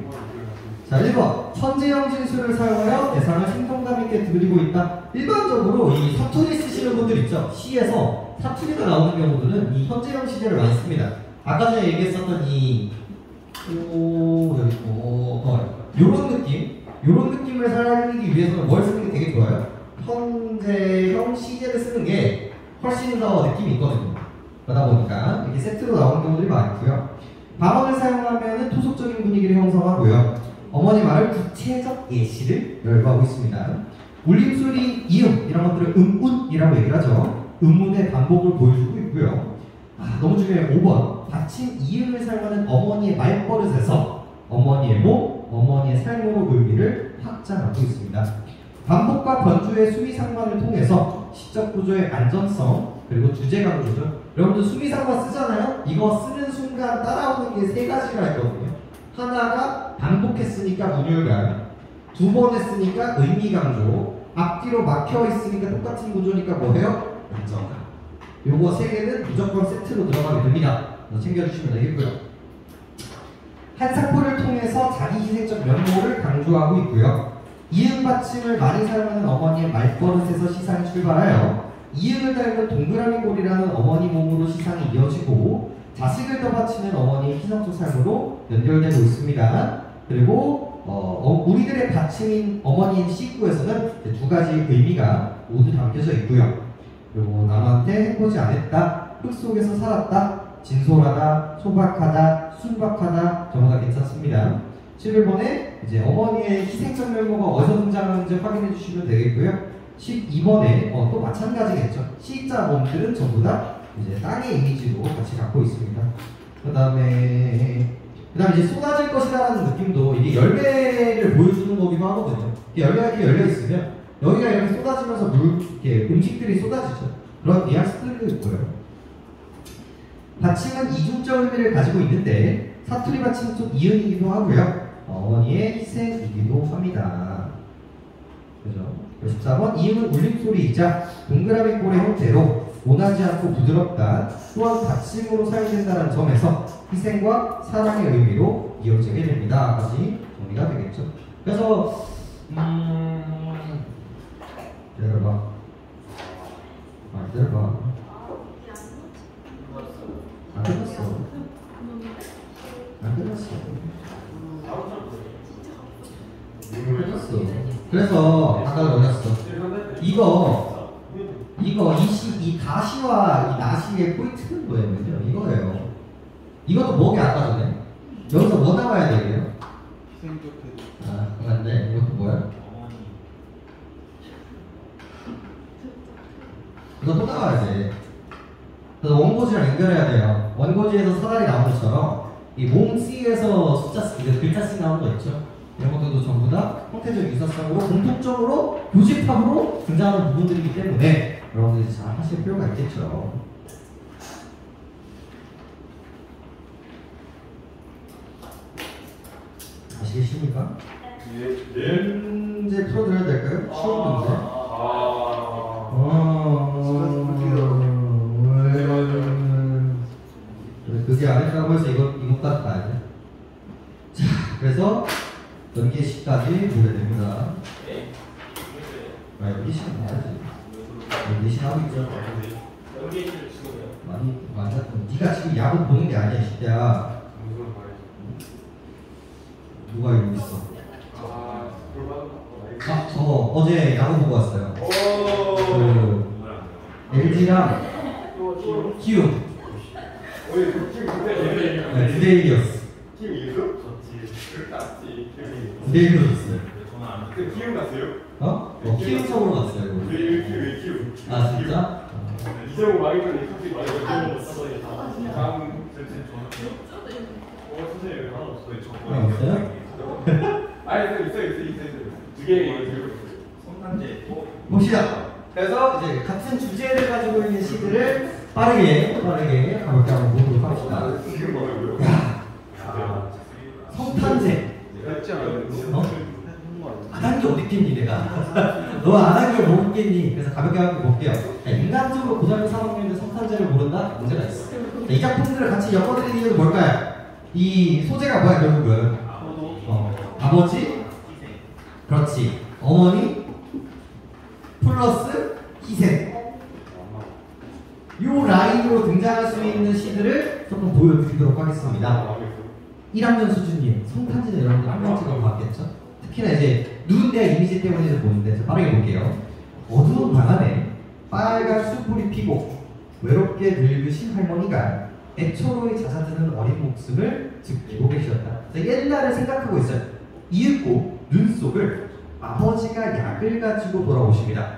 자, 1번. 천재형 진술을 사용하여 대상을 생동감 있게 드리고 있다. 일반적으로 이 사투리 쓰시는 분들 있죠? 시에서 사투리가 나오는 경우들은 이 현재형 시제를 많이 씁니다. 아까 전에 얘기했었던 요런 느낌을 살리기 위해서는 뭘 쓰는 게 되게 좋아요? 현재형 시제를 쓰는 게 훨씬 더 느낌이 있거든요. 그러다 보니까 이렇게 세트로 나오는 경우들이 많고요. 발언을 사용하면 토속적인 분위기를 형성하고요. 어머니 말을 구체적 예시를 열거하고 있습니다. 울림소리, 이음 이런 것들을 음운이라고 얘기를 하죠. 음운의 반복을 보여주고 있고요. 너무 중요해요. 5번. 받침 이음을 사용하는 어머니의 말버릇에서 어머니의 몸, 어머니의 삶으로 의미를 확장하고 있습니다. 반복과 변주의 수미상관을 통해서 시적 구조의 안전성 그리고 주제 강조죠. 여러분들 수미상관 쓰잖아요? 이거 쓰는 순간 따라오는 게 3가지가 있거든요. 하나가 반복했으니까 문율감, 2번 했으니까 의미 강조, 앞뒤로 막혀 있으니까 똑같은 구조니까 뭐예요? 안정감. 요거 3개는 무조건 세트로 들어가게 됩니다. 챙겨주시면 되겠고요. 한 사포를 통해서 자기 희생적 면모를 강조하고 있고요. 이응 받침을 많이 사용하는 어머니의 말버릇에서 시상이 출발하여 이응을 닮은 동그라미 골이라는 어머니 몸으로 시상이 이어지고 자식을 더 바치는 어머니의 희생적 삶으로 연결되고 있습니다. 그리고 우리들의 받침인 어머니인 C9에서는 2가지 의미가 모두 담겨져 있고요. 그리고 남한테 해코지 안 했다, 흙 속에서 살았다, 진솔하다, 소박하다, 순박하다 전부 다 괜찮습니다. 11번에 이제 어머니의 희생적 면모가 어디서 등장하는지 확인해 주시면 되겠고요. 12번에 또 마찬가지겠죠. 시자 몸들은 전부 다 이제 땅의 이미지로 같이 갖고 있습니다. 그 다음에 이제 쏟아질 것이라는 느낌도 이게 열매를 보여주는 거기도 하거든요. 열매가 이렇게 열려 있으면 여기가 이렇게 쏟아지면서 이렇게 음식들이 쏟아지죠. 그런 뉘앙스들도 있고요. 받침은 이중적 의미를 가지고 있는데 사투리 받침은 좀 이응이기도 하고요. 어머니의 희생이기도 합니다. 그죠? 14번 이응은 울림소리이자 동그라미 꼴의 형태로 원하지 않고 부드럽다, 또한 받침으로 사용된다는 점에서 희생과 사랑의 의미로 이어지게 됩니다. 까지 정리가 되겠죠. 그래서 기다려봐. 기다려봐. 안 끝났어. 안 끝났어. 해줬어. 그래서 아까 어렸어. 이거 이 다시와 이 나시의 포인트는 뭐냐면요. 이거예요. 이것도 뭐게 아까 전에 여기서 뭐 나와야 되게요? 아 맞네. 이것도 뭐야? 이거 또 나와야 돼. 그래서 원고지랑 연결해야 돼요. 원고지에서 사다리 나온 것처럼 이 몸C에서 숫자 C, 글자 C 나오는 거 있죠? 이런 것들도 전부 다 형태적 유사성으로 공통적으로 교집합으로 등장하는 부분들이기 때문에 여러분들이 잘 하실 필요가 있겠죠. 아시겠습니까? 문제 풀어드려야 될까요? 쉬운 문제. 그게 아닐까고 해서 이것까지 봐야 돼. 자, 그래서 연계시까지 보게 됩니다. 아, 연계시 봐야지. 연계시 하고 있죠. 많이 맞아. 네가 지금 야구 보는 게 아니야, 진짜. 누가 이러고 있어? 아, 저 어제 야구 보고 왔어요. 그 LG랑 키움. 네, 9대1이었어.
팀 이겼어?
9대1로 졌어요.
그 키움 갔어요?
어? 키움 쪽으로 갔어요. 이거.
왜 키움?
아, 진짜?
이재용 망했더니 갑자기 말해가지고 다음 선생님 하나 없어요.
없어요?
아니 있어요. 두개
봅시다. 그래서 이제 같은 주제를 가지고 있는 시들을 빠르게 가볍게 한번 보도록 합시다.
이게 뭐라고요?
야, 성탄제. 안 한 게 어딨겠니 내가? 너 안 한 게 뭐 있겠니? 그래서 가볍게 한번 볼게요. 야, 인간적으로 고등학교 3학년인데 성탄제를 모른다? 문제가 있어. 자, 이 작품들을 같이 엮어드리는 이유는 뭘까요? 이 소재가 뭐야 결국은? 아버지? 그렇지. 어머니? 플러스 희생. 요 라인으로 등장할 수 있는 시들을 조금 보여드리도록 하겠습니다. 1학년 수준이에요. 성탄제는 여러분들 한 명쯤은 봤겠죠? 특히나 이제 눈대 이미지 때문에 보는데 빠르게 볼게요. 어두운 방 안에 빨간 숯불이 피고 외롭게 늙으신 할머니가 애초로이 잦아드는 어린 목숨을 지키고 계셨다. 옛날을 생각하고 있어요. 이윽고 눈 속을 아버지가 약을 가지고 돌아오십니다.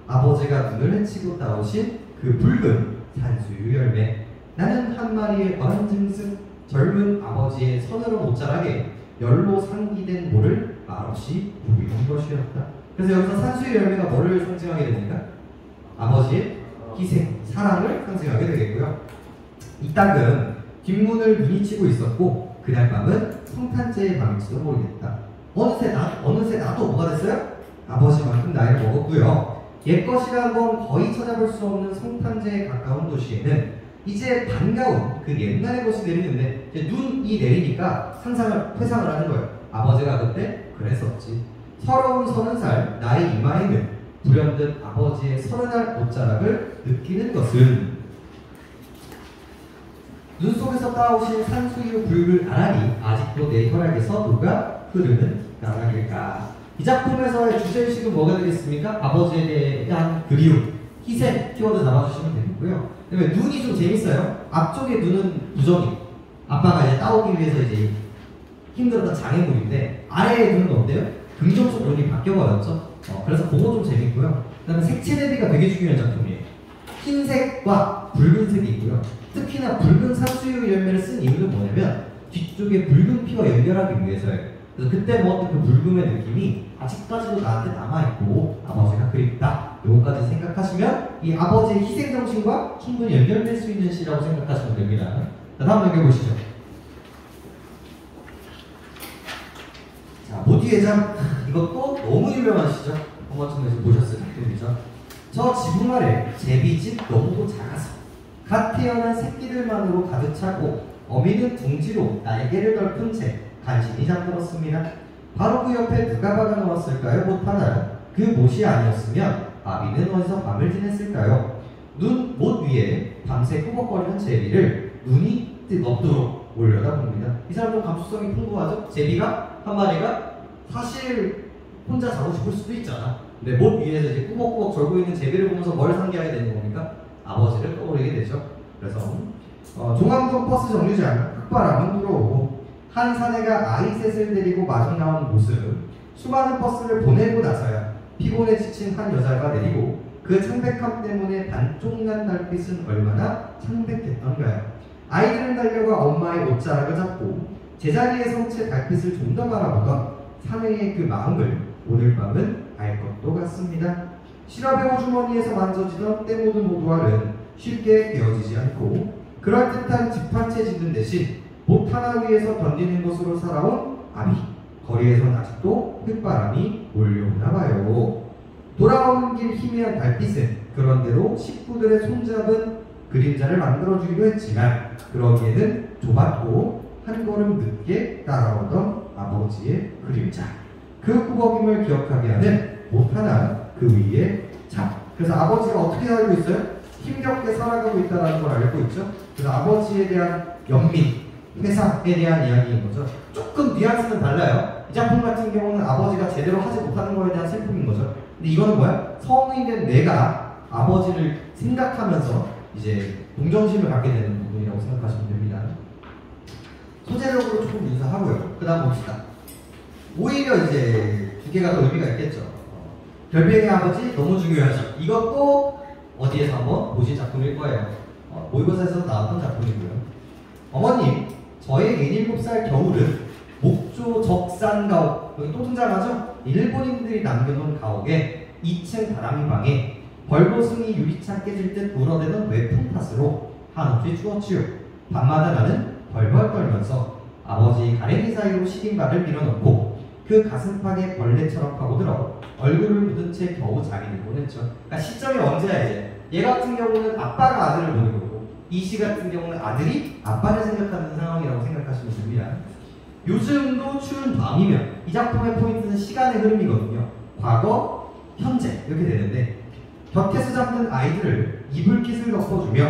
아버지가 눈을 헤치고 따오신 그 붉은 산수유 열매. 나는 한 마리의 어른 짐승 젊은 아버지의 서늘한 옷자락에 열로 상기된 모를 말없이 부비는 것이었다. 그래서 여기서 산수유 열매가 뭐를 상징하게 됩니까? 아버지의 희생, 사랑을 상징하게 되겠고요. 이 땅은 뒷문을 눈이 치고 있었고 그날 밤은 성탄제의 밤일지도 모르겠다. 어느새 나도 뭐가 됐어요? 아버지만큼 나이를 먹었고요. 옛것이란 건 거의 찾아볼 수 없는 성탄제에 가까운 도시에는 이제 반가운 그 옛날의 것이 내리는데 이제 눈이 내리니까 회상을 하는 거예요. 아버지가 그때 그랬었지. 서러운 30살 나의 이마에는 불현듯 아버지의 서른알 옷자락을 느끼는 것은 눈 속에서 따오신 산수유 붉은 아랑이 아직도 내 혈액에서 녹아 흐르는 나락일까. 이 작품에서의 주제의식은 뭐가 되겠습니까? 아버지에 대한 그리움, 희생 키워드 잡아주시면 되겠고요. 그다음에 눈이 좀 재밌어요. 앞쪽에 눈은 부정이. 아빠가 이제 따오기 위해서 이제 힘들었던 장애물인데 아래에 눈은 어때요? 긍정적 눈이 바뀌어버렸죠. 그래서 그거 좀 재밌고요. 그다음에 색채 대비가 되게 중요한 작품이에요. 흰색과 붉은색이 있고요. 특히나 붉은 산수유 열매를 쓴 이유는 뭐냐면 뒤쪽에 붉은 피와 연결하기 위해서예요. 그래서 그때 먹었던 그 붉음의 느낌이 아직까지도 나한테 남아있고 아버지가 그립다. 요거까지 생각하시면 이 아버지의 희생정신과 충분히 연결될 수 있는 시라고 생각하시면 됩니다. 자, 다음 넘겨보시죠. 자, 모디의 장. 이것도 너무 유명한 시죠. 한 번쯤에서 보셨을 작품이죠. 저 지붕 아래 제비집 너무도 작아서 갓 태어난 새끼들만으로 가득 차고 어미는 둥지로 날개를 덜픈 채 간신히 잠들었습니다. 바로 그 옆에 누가 박아 놓았을까요? 못 하나를. 그 못이 아니었으면 아비는 어디서 밤을 지냈을까요? 못 위에 밤새 꾸벅거리는 제비를 눈이 뜨겁도록 올려다봅니다. 이 사람 좀 감수성이 풍부하죠? 제비가 한 마리가 사실 혼자 자고 싶을 수도 있잖아. 근데 못 위에서 이제 꾸벅꾸벅 절고 있는 제비를 보면서 뭘 상기하게 되는 겁니까? 아버지를 떠오르게 되죠. 그래서 종암동 버스 정류장 흑바람은 불어오고 한 사내가 아이 셋을 데리고 마중 나온 모습. 수많은 버스를 보내고 나서야 피곤에 지친 한 여자가 내리고 그 창백함 때문에 반쪽난 달빛은 얼마나 창백했던가요. 아이들은 달려가 엄마의 옷자락을 잡고 제자리에 선 채 달빛을 좀 더 바라보던 사내의 그 마음을 오늘 밤은 알 것도 같습니다. 시럽의 호주머니에서 만져지던 때 묻은 호두알은 쉽게 깨어지지 않고 그럴듯한 집 한 채 짓는 대신 봇 하나 위에서 던지는 것으로 살아온 아비. 거리에선 아직도 흙바람이 몰려오나 봐요. 돌아오는 길 희미한 달빛은 그런대로 식구들의 손잡은 그림자를 만들어주기도 했지만 그러기에는 좁았고 한 걸음 늦게 따라오던 아버지의 그림자. 그 꾸벅임을 기억하게 하는 봇 하나 그 위에 참. 그래서 아버지가 어떻게 살고 있어요? 힘겹게 살아가고 있다는 걸 알고 있죠. 그래서 아버지에 대한 연민, 회사에 대한 이야기인 거죠. 조금 뉘앙스는 달라요. 이 작품 같은 경우는 아버지가 제대로 하지 못하는 거에 대한 슬픔인 거죠. 근데 이거는 뭐야? 성인된 내가 아버지를 생각하면서 이제 동정심을 갖게 되는 부분이라고 생각하시면 됩니다. 소재적으로 조금 유사하고요. 그 다음 봅시다. 오히려 이제 두 개가 더 의미가 있겠죠. 별뱅의 아버지 너무 중요하죠. 이것도 어디에서 한번 보신 작품일 거예요. 모의고사에서 나왔던 작품이고요. 어머님, 저의 17살 겨울은 목조 적산 가옥, 여기 또 등장하죠? 일본인들이 남겨놓은 가옥에 2층 다람이 방에 벌보숭이 유리창 깨질 듯 울어대던 외풍 탓으로 한없이 추웠지요. 밤마다 나는 벌벌 떨면서 아버지 가랭이 사이로 식인발을 밀어넣고 그 가슴팍에 벌레처럼 파고들어 얼굴을 묻은 채 겨우 자기를 보냈죠. 그러니까 시점이 언제야 이제. 얘 같은 경우는 아빠가 아들을 보는 거고 이 씨 같은 경우는 아들이 아빠를 생각하는 상황이라고 생각하시면 됩니다. 요즘도 추운 밤이면 이 작품의 포인트는 시간의 흐름이거든요. 과거, 현재 이렇게 되는데 곁에서 잡는 아이들을 이불깃을 덮어주며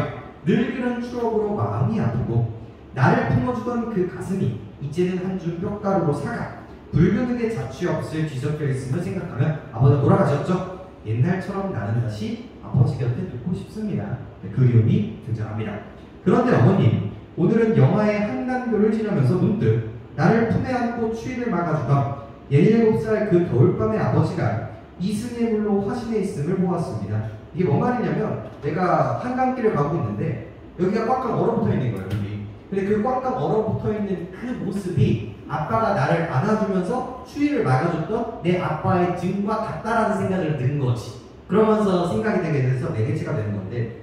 늘 그런 추억으로 마음이 아프고 나를 품어주던 그 가슴이 이제는 한 줌 뼈가루로 사가 붉은흙에 자취 없을 뒤섞여 있음을 생각하면 아버지가 돌아가셨죠? 옛날처럼 나는 다시 아버지 곁에 눕고 싶습니다. 그리움이 등장합니다. 그런데 어머님, 오늘은 영화의 한강교를 지나면서 문득 나를 품에 안고 추위를 막아주던 17살 그 겨울밤의 아버지가 이승의 물로 화신해 있음을 보았습니다. 이게 뭔 말이냐면 내가 한강길을 가고 있는데 여기가 꽉꽉 얼어붙어 있는 거예요. 여기. 근데 그 꽉꽉 얼어붙어 있는 그 모습이 아빠가 나를 안아주면서 추위를 막아줬던 내 아빠의 등과 같다라는 생각을 든 거지. 그러면서 생각이 되게 돼서 내개치가 되는 건데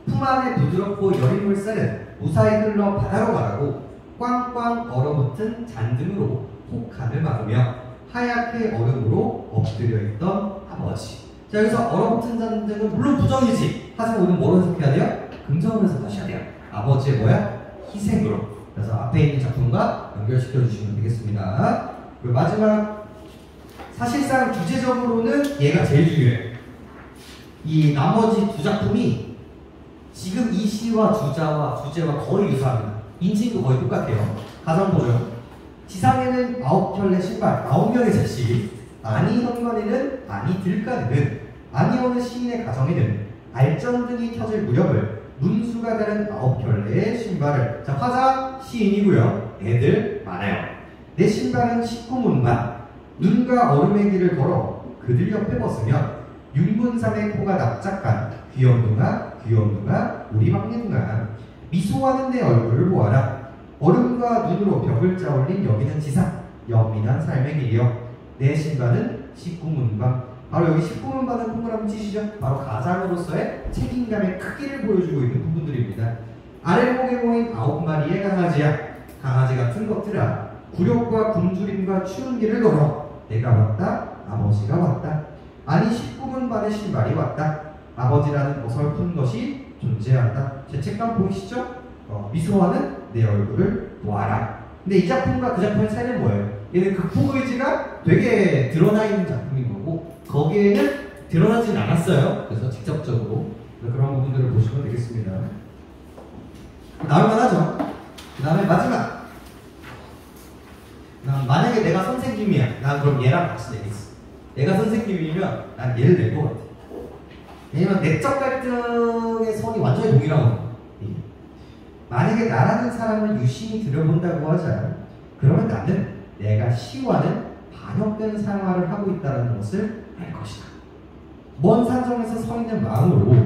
품 안에 부드럽고 여린 물살은 무사히 흘러 바다로 가라고 꽝꽝 얼어붙은 잔등으로 혹한을 막으며 하얗게 얼음으로 엎드려 있던 아버지. 자, 여기서 얼어붙은 잔등은 물론 부정이지. 하지만 우리는 뭐로 해석해야 돼요? 긍정으로 해석하셔야 돼요. 아버지의 뭐야? 희생으로. 그래서 앞에 있는 작품과 연결시켜 주시면 되겠습니다. 그리고 마지막, 사실상 주제적으로는 얘가 제일 중요해요. 이 나머지 두 작품이 지금 이 시와 주제와 거의 유사합니다. 인칭도 거의 똑같아요. 가정 보죠. 지상에는 9켤레 신발, 9명의 자식. 아니 현관에는 아니 들가에는 아니 어느 시인의 가정에는 알전등이 켜질 무렵을 문수가 다른 9켤레의 신발을. 자, 화자 시인이고요. 애들 많아요. 내 신발은 19문만 눈과 얼음의 길을 걸어 그들 옆에 벗으며 윤문삼의 코가 납작한 귀염둥아 귀염둥아 우리 막내둥아 미소하는 내 얼굴을 보아라. 얼음과 눈으로 벽을 짜올린 여기는 지상 연민한 삶의 길이여. 내 신발은 19문방. 바로 여기 19문방은 동그라미 치시죠? 바로 가장으로서의 책임감의 크기를 보여주고 있는 부분들입니다. 아래목에 모인 9마리의 강아지야. 강아지 같은 것들아, 굴욕과 굶주림과 추운 길을 걸어 내가 왔다, 아버지가 왔다. 아니 19문반의 신발이 왔다. 아버지라는 어설픈 것이 존재한다. 죄책감 보이시죠? 미소하는 내 얼굴을 보아라. 근데 이 작품과 그 작품의 차이는 뭐예요? 얘는 극복 의지가 되게 드러나 있는 작품인 거고 거기에는 드러나진 않았어요. 그래서 직접적으로 그런 부분들을 보시면 되겠습니다. 나올만 하죠? 그 다음에 마지막 만약에 내가 선생님이야. 난 그럼 얘랑 같이 내겠어. 내가 선생님이면 난 얘를 낼 것 같아. 왜냐면 내적 갈등의 선이 완전히 동일하거든. 만약에 나라는 사람을 유심히 들여본다고 하자. 그러면 나는 내가 시와는 반역된 생활을 하고 있다는 것을 알 것이다. 먼 산정에서 서 있는 마음으로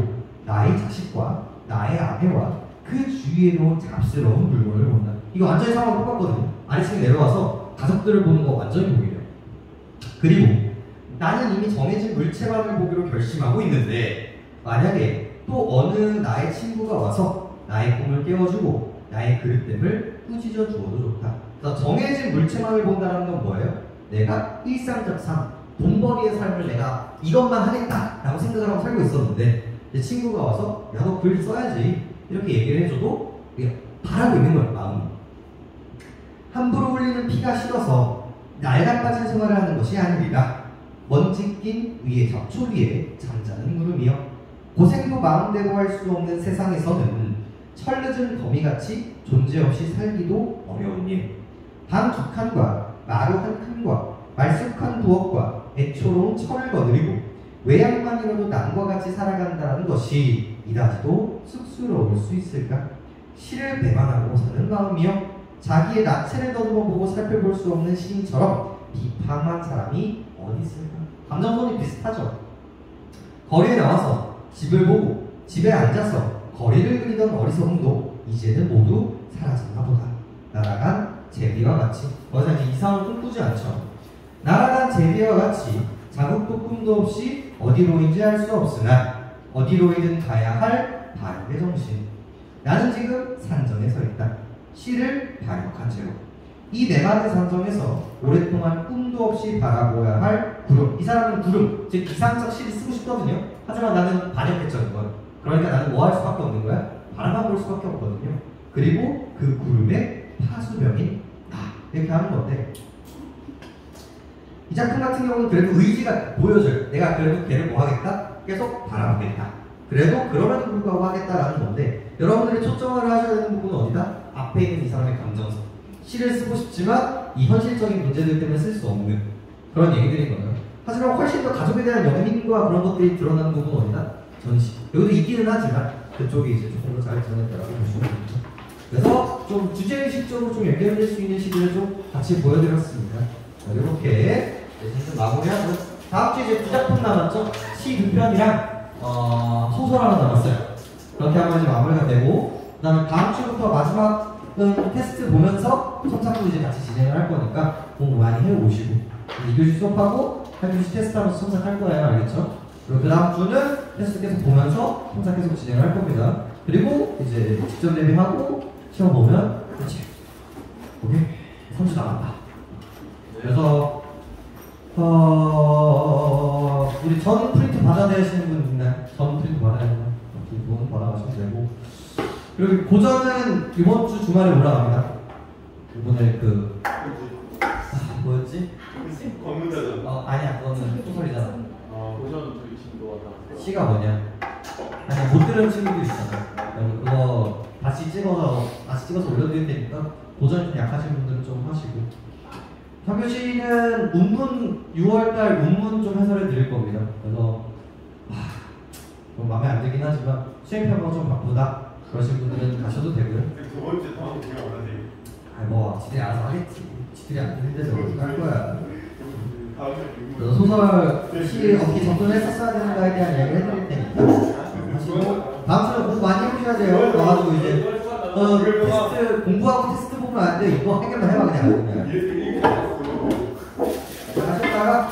나의 자식과 나의 아내와 그 주위에 놓은 잡스러운 물건을 본다. 이거 완전히 상황 똑같거든요. 아래층에 내려와서 가족들을 보는 거 완전히 동일해요. 그리고 나는 이미 정해진 물체만을 보기로 결심하고 있는데 만약에 또 어느 나의 친구가 와서 나의 꿈을 깨워주고 나의 그릇됨을 꾸짖어 주어도 좋다. 그래서 정해진 물체만을 본다는 건 뭐예요? 내가 일상적 삶, 돈벌이의 삶을 내가 이것만 하겠다라고 생각을 하고 살고 있었는데 내 친구가 와서 야, 너 글 써야지 이렇게 얘기를 해줘도 바라고 있는 거예요. 마음이. 함부로 흘리는 피가 싫어서 낡아 빠진 생활을 하는 것이 아니라 먼지 낀 위에 잡초 위에 잠자는 구름이여 고생도 마음대로 할 수 없는 세상에서는 철늦은 거미같이 존재 없이 살기도 어려운 일. 단 두 칸과 마루 한 칸과 말쑥한 부엌과 애초로운 철을 거느리고 외양만이라도 남과 같이 살아간다는 것이 이다지도 쑥스러울 수 있을까? 시를 배반하고 사는 마음이여 자기의 나체를 더듬어 보고 살펴볼 수 없는 시인처럼 비판한 사람이 어디 있을까? 감정선이 비슷하죠. 거리에 나와서 집을 보고 집에 앉아서 거리를 그리던 어리석음도 이제는 모두 사라졌나 보다. 날아간 제비와 같이. 어제 이상을 꿈꾸지 않죠. 날아간 제비와 같이 자국도 꿈도 없이 어디로인지 알 수 없으나 어디로이든 가야 할 바람의 정신. 나는 지금 산정에 서 있다. 시를 반역한 채로 이 메마른 산정에서 오랫동안 꿈도 없이 바라보아야 할 구름. 이 사람은 구름, 즉 이상적 시를 쓰고 싶거든요. 하지만 나는 반역했죠. 그건. 그러니까 나는 뭐 할 수밖에 없는 거야? 바라만 볼 수밖에 없거든요. 그리고 그 구름의 파수병인 나. 이렇게 하는 건데 이 작품 같은 경우는 그래도 의지가 보여져요. 내가 그래도 걔를 뭐 하겠다? 계속 바라보겠다. 그래도 그럼에도 불구하고 하겠다라는 건데 여러분들이 초점을 하셔야 되는 부분은 어디다? 앞에 있는 이 사람의 감정선. 시를 쓰고 싶지만 이 현실적인 문제들 때문에 쓸 수 없는 그런 얘기들인 거예요. 하지만 훨씬 더 가족에 대한 연민과 그런 것들이 드러나는 부분은 어디다? 전시. 여기도 있기는 하지만 그쪽이 이제 조금 더 잘 드러냈다라고 보시면 됩니다. 그래서 좀 주제의식적으로 좀 연결될 수 있는 시들을 좀 같이 보여드렸습니다. 자, 이렇게 좀 마무리하고 다음 주에 이제 두 작품 남았죠? 시 두 편이랑 소설 하나 남았어요. 그렇게 한번 이제 마무리가 되고 그다음에 다음 주부터 마지막은 테스트 보면서 첨삭도 이제 같이 진행을 할 거니까 공부 많이 해오시고 2교시 수업하고 8교시 테스트하면서 첨삭할 거예요. 알겠죠? 그리고 그 다음 주는 테스트 계속 보면서 첨삭 계속 진행을 할 겁니다. 그리고 이제 직전 대비하고 시험 보면 그렇지. 오케이. 3주 남았다. 그래서 우리 전 프린트 받아야 되시는 분 있나요? 전 프린트 받아야 되나? 두 분 받아가시면 되고 그리고 고전은 이번 주 주말에 올라갑니다. 이번에 뭐였지?
검문자죠.
아니야 그거는 소설이잖아.
고전 저희 친구가 다
시가 뭐냐? 아니 못 들은 친구도 있잖아. 그거 다시 찍어서 올려드릴 테니까 고전이 좀 약하신 분들은 좀 하시고 3교시는 운문 6월달 운문 좀 해설해 드릴 겁니다. 그래서 좀 마음에 안 들긴 하지만 수행평가가 좀 바쁘다 그러신 분들은 가셔도 되고요.
두 번째 다음 주가 얼마지?
뭐 지들이 알아서 하겠지. 지들이 안 되는 데서 어떻게 할 거야.
다음
그래서 소설 시 어떻게 접근을 했었어야 되는가에 대한 이야기를 해드릴 테니까 하시고 다음 주에 공부 많이 해보셔야 돼요. 나가지고 이제 테스트 공부하고 테스트 보면 안 돼. 이거 해결만 해봐 그냥. 하셨다가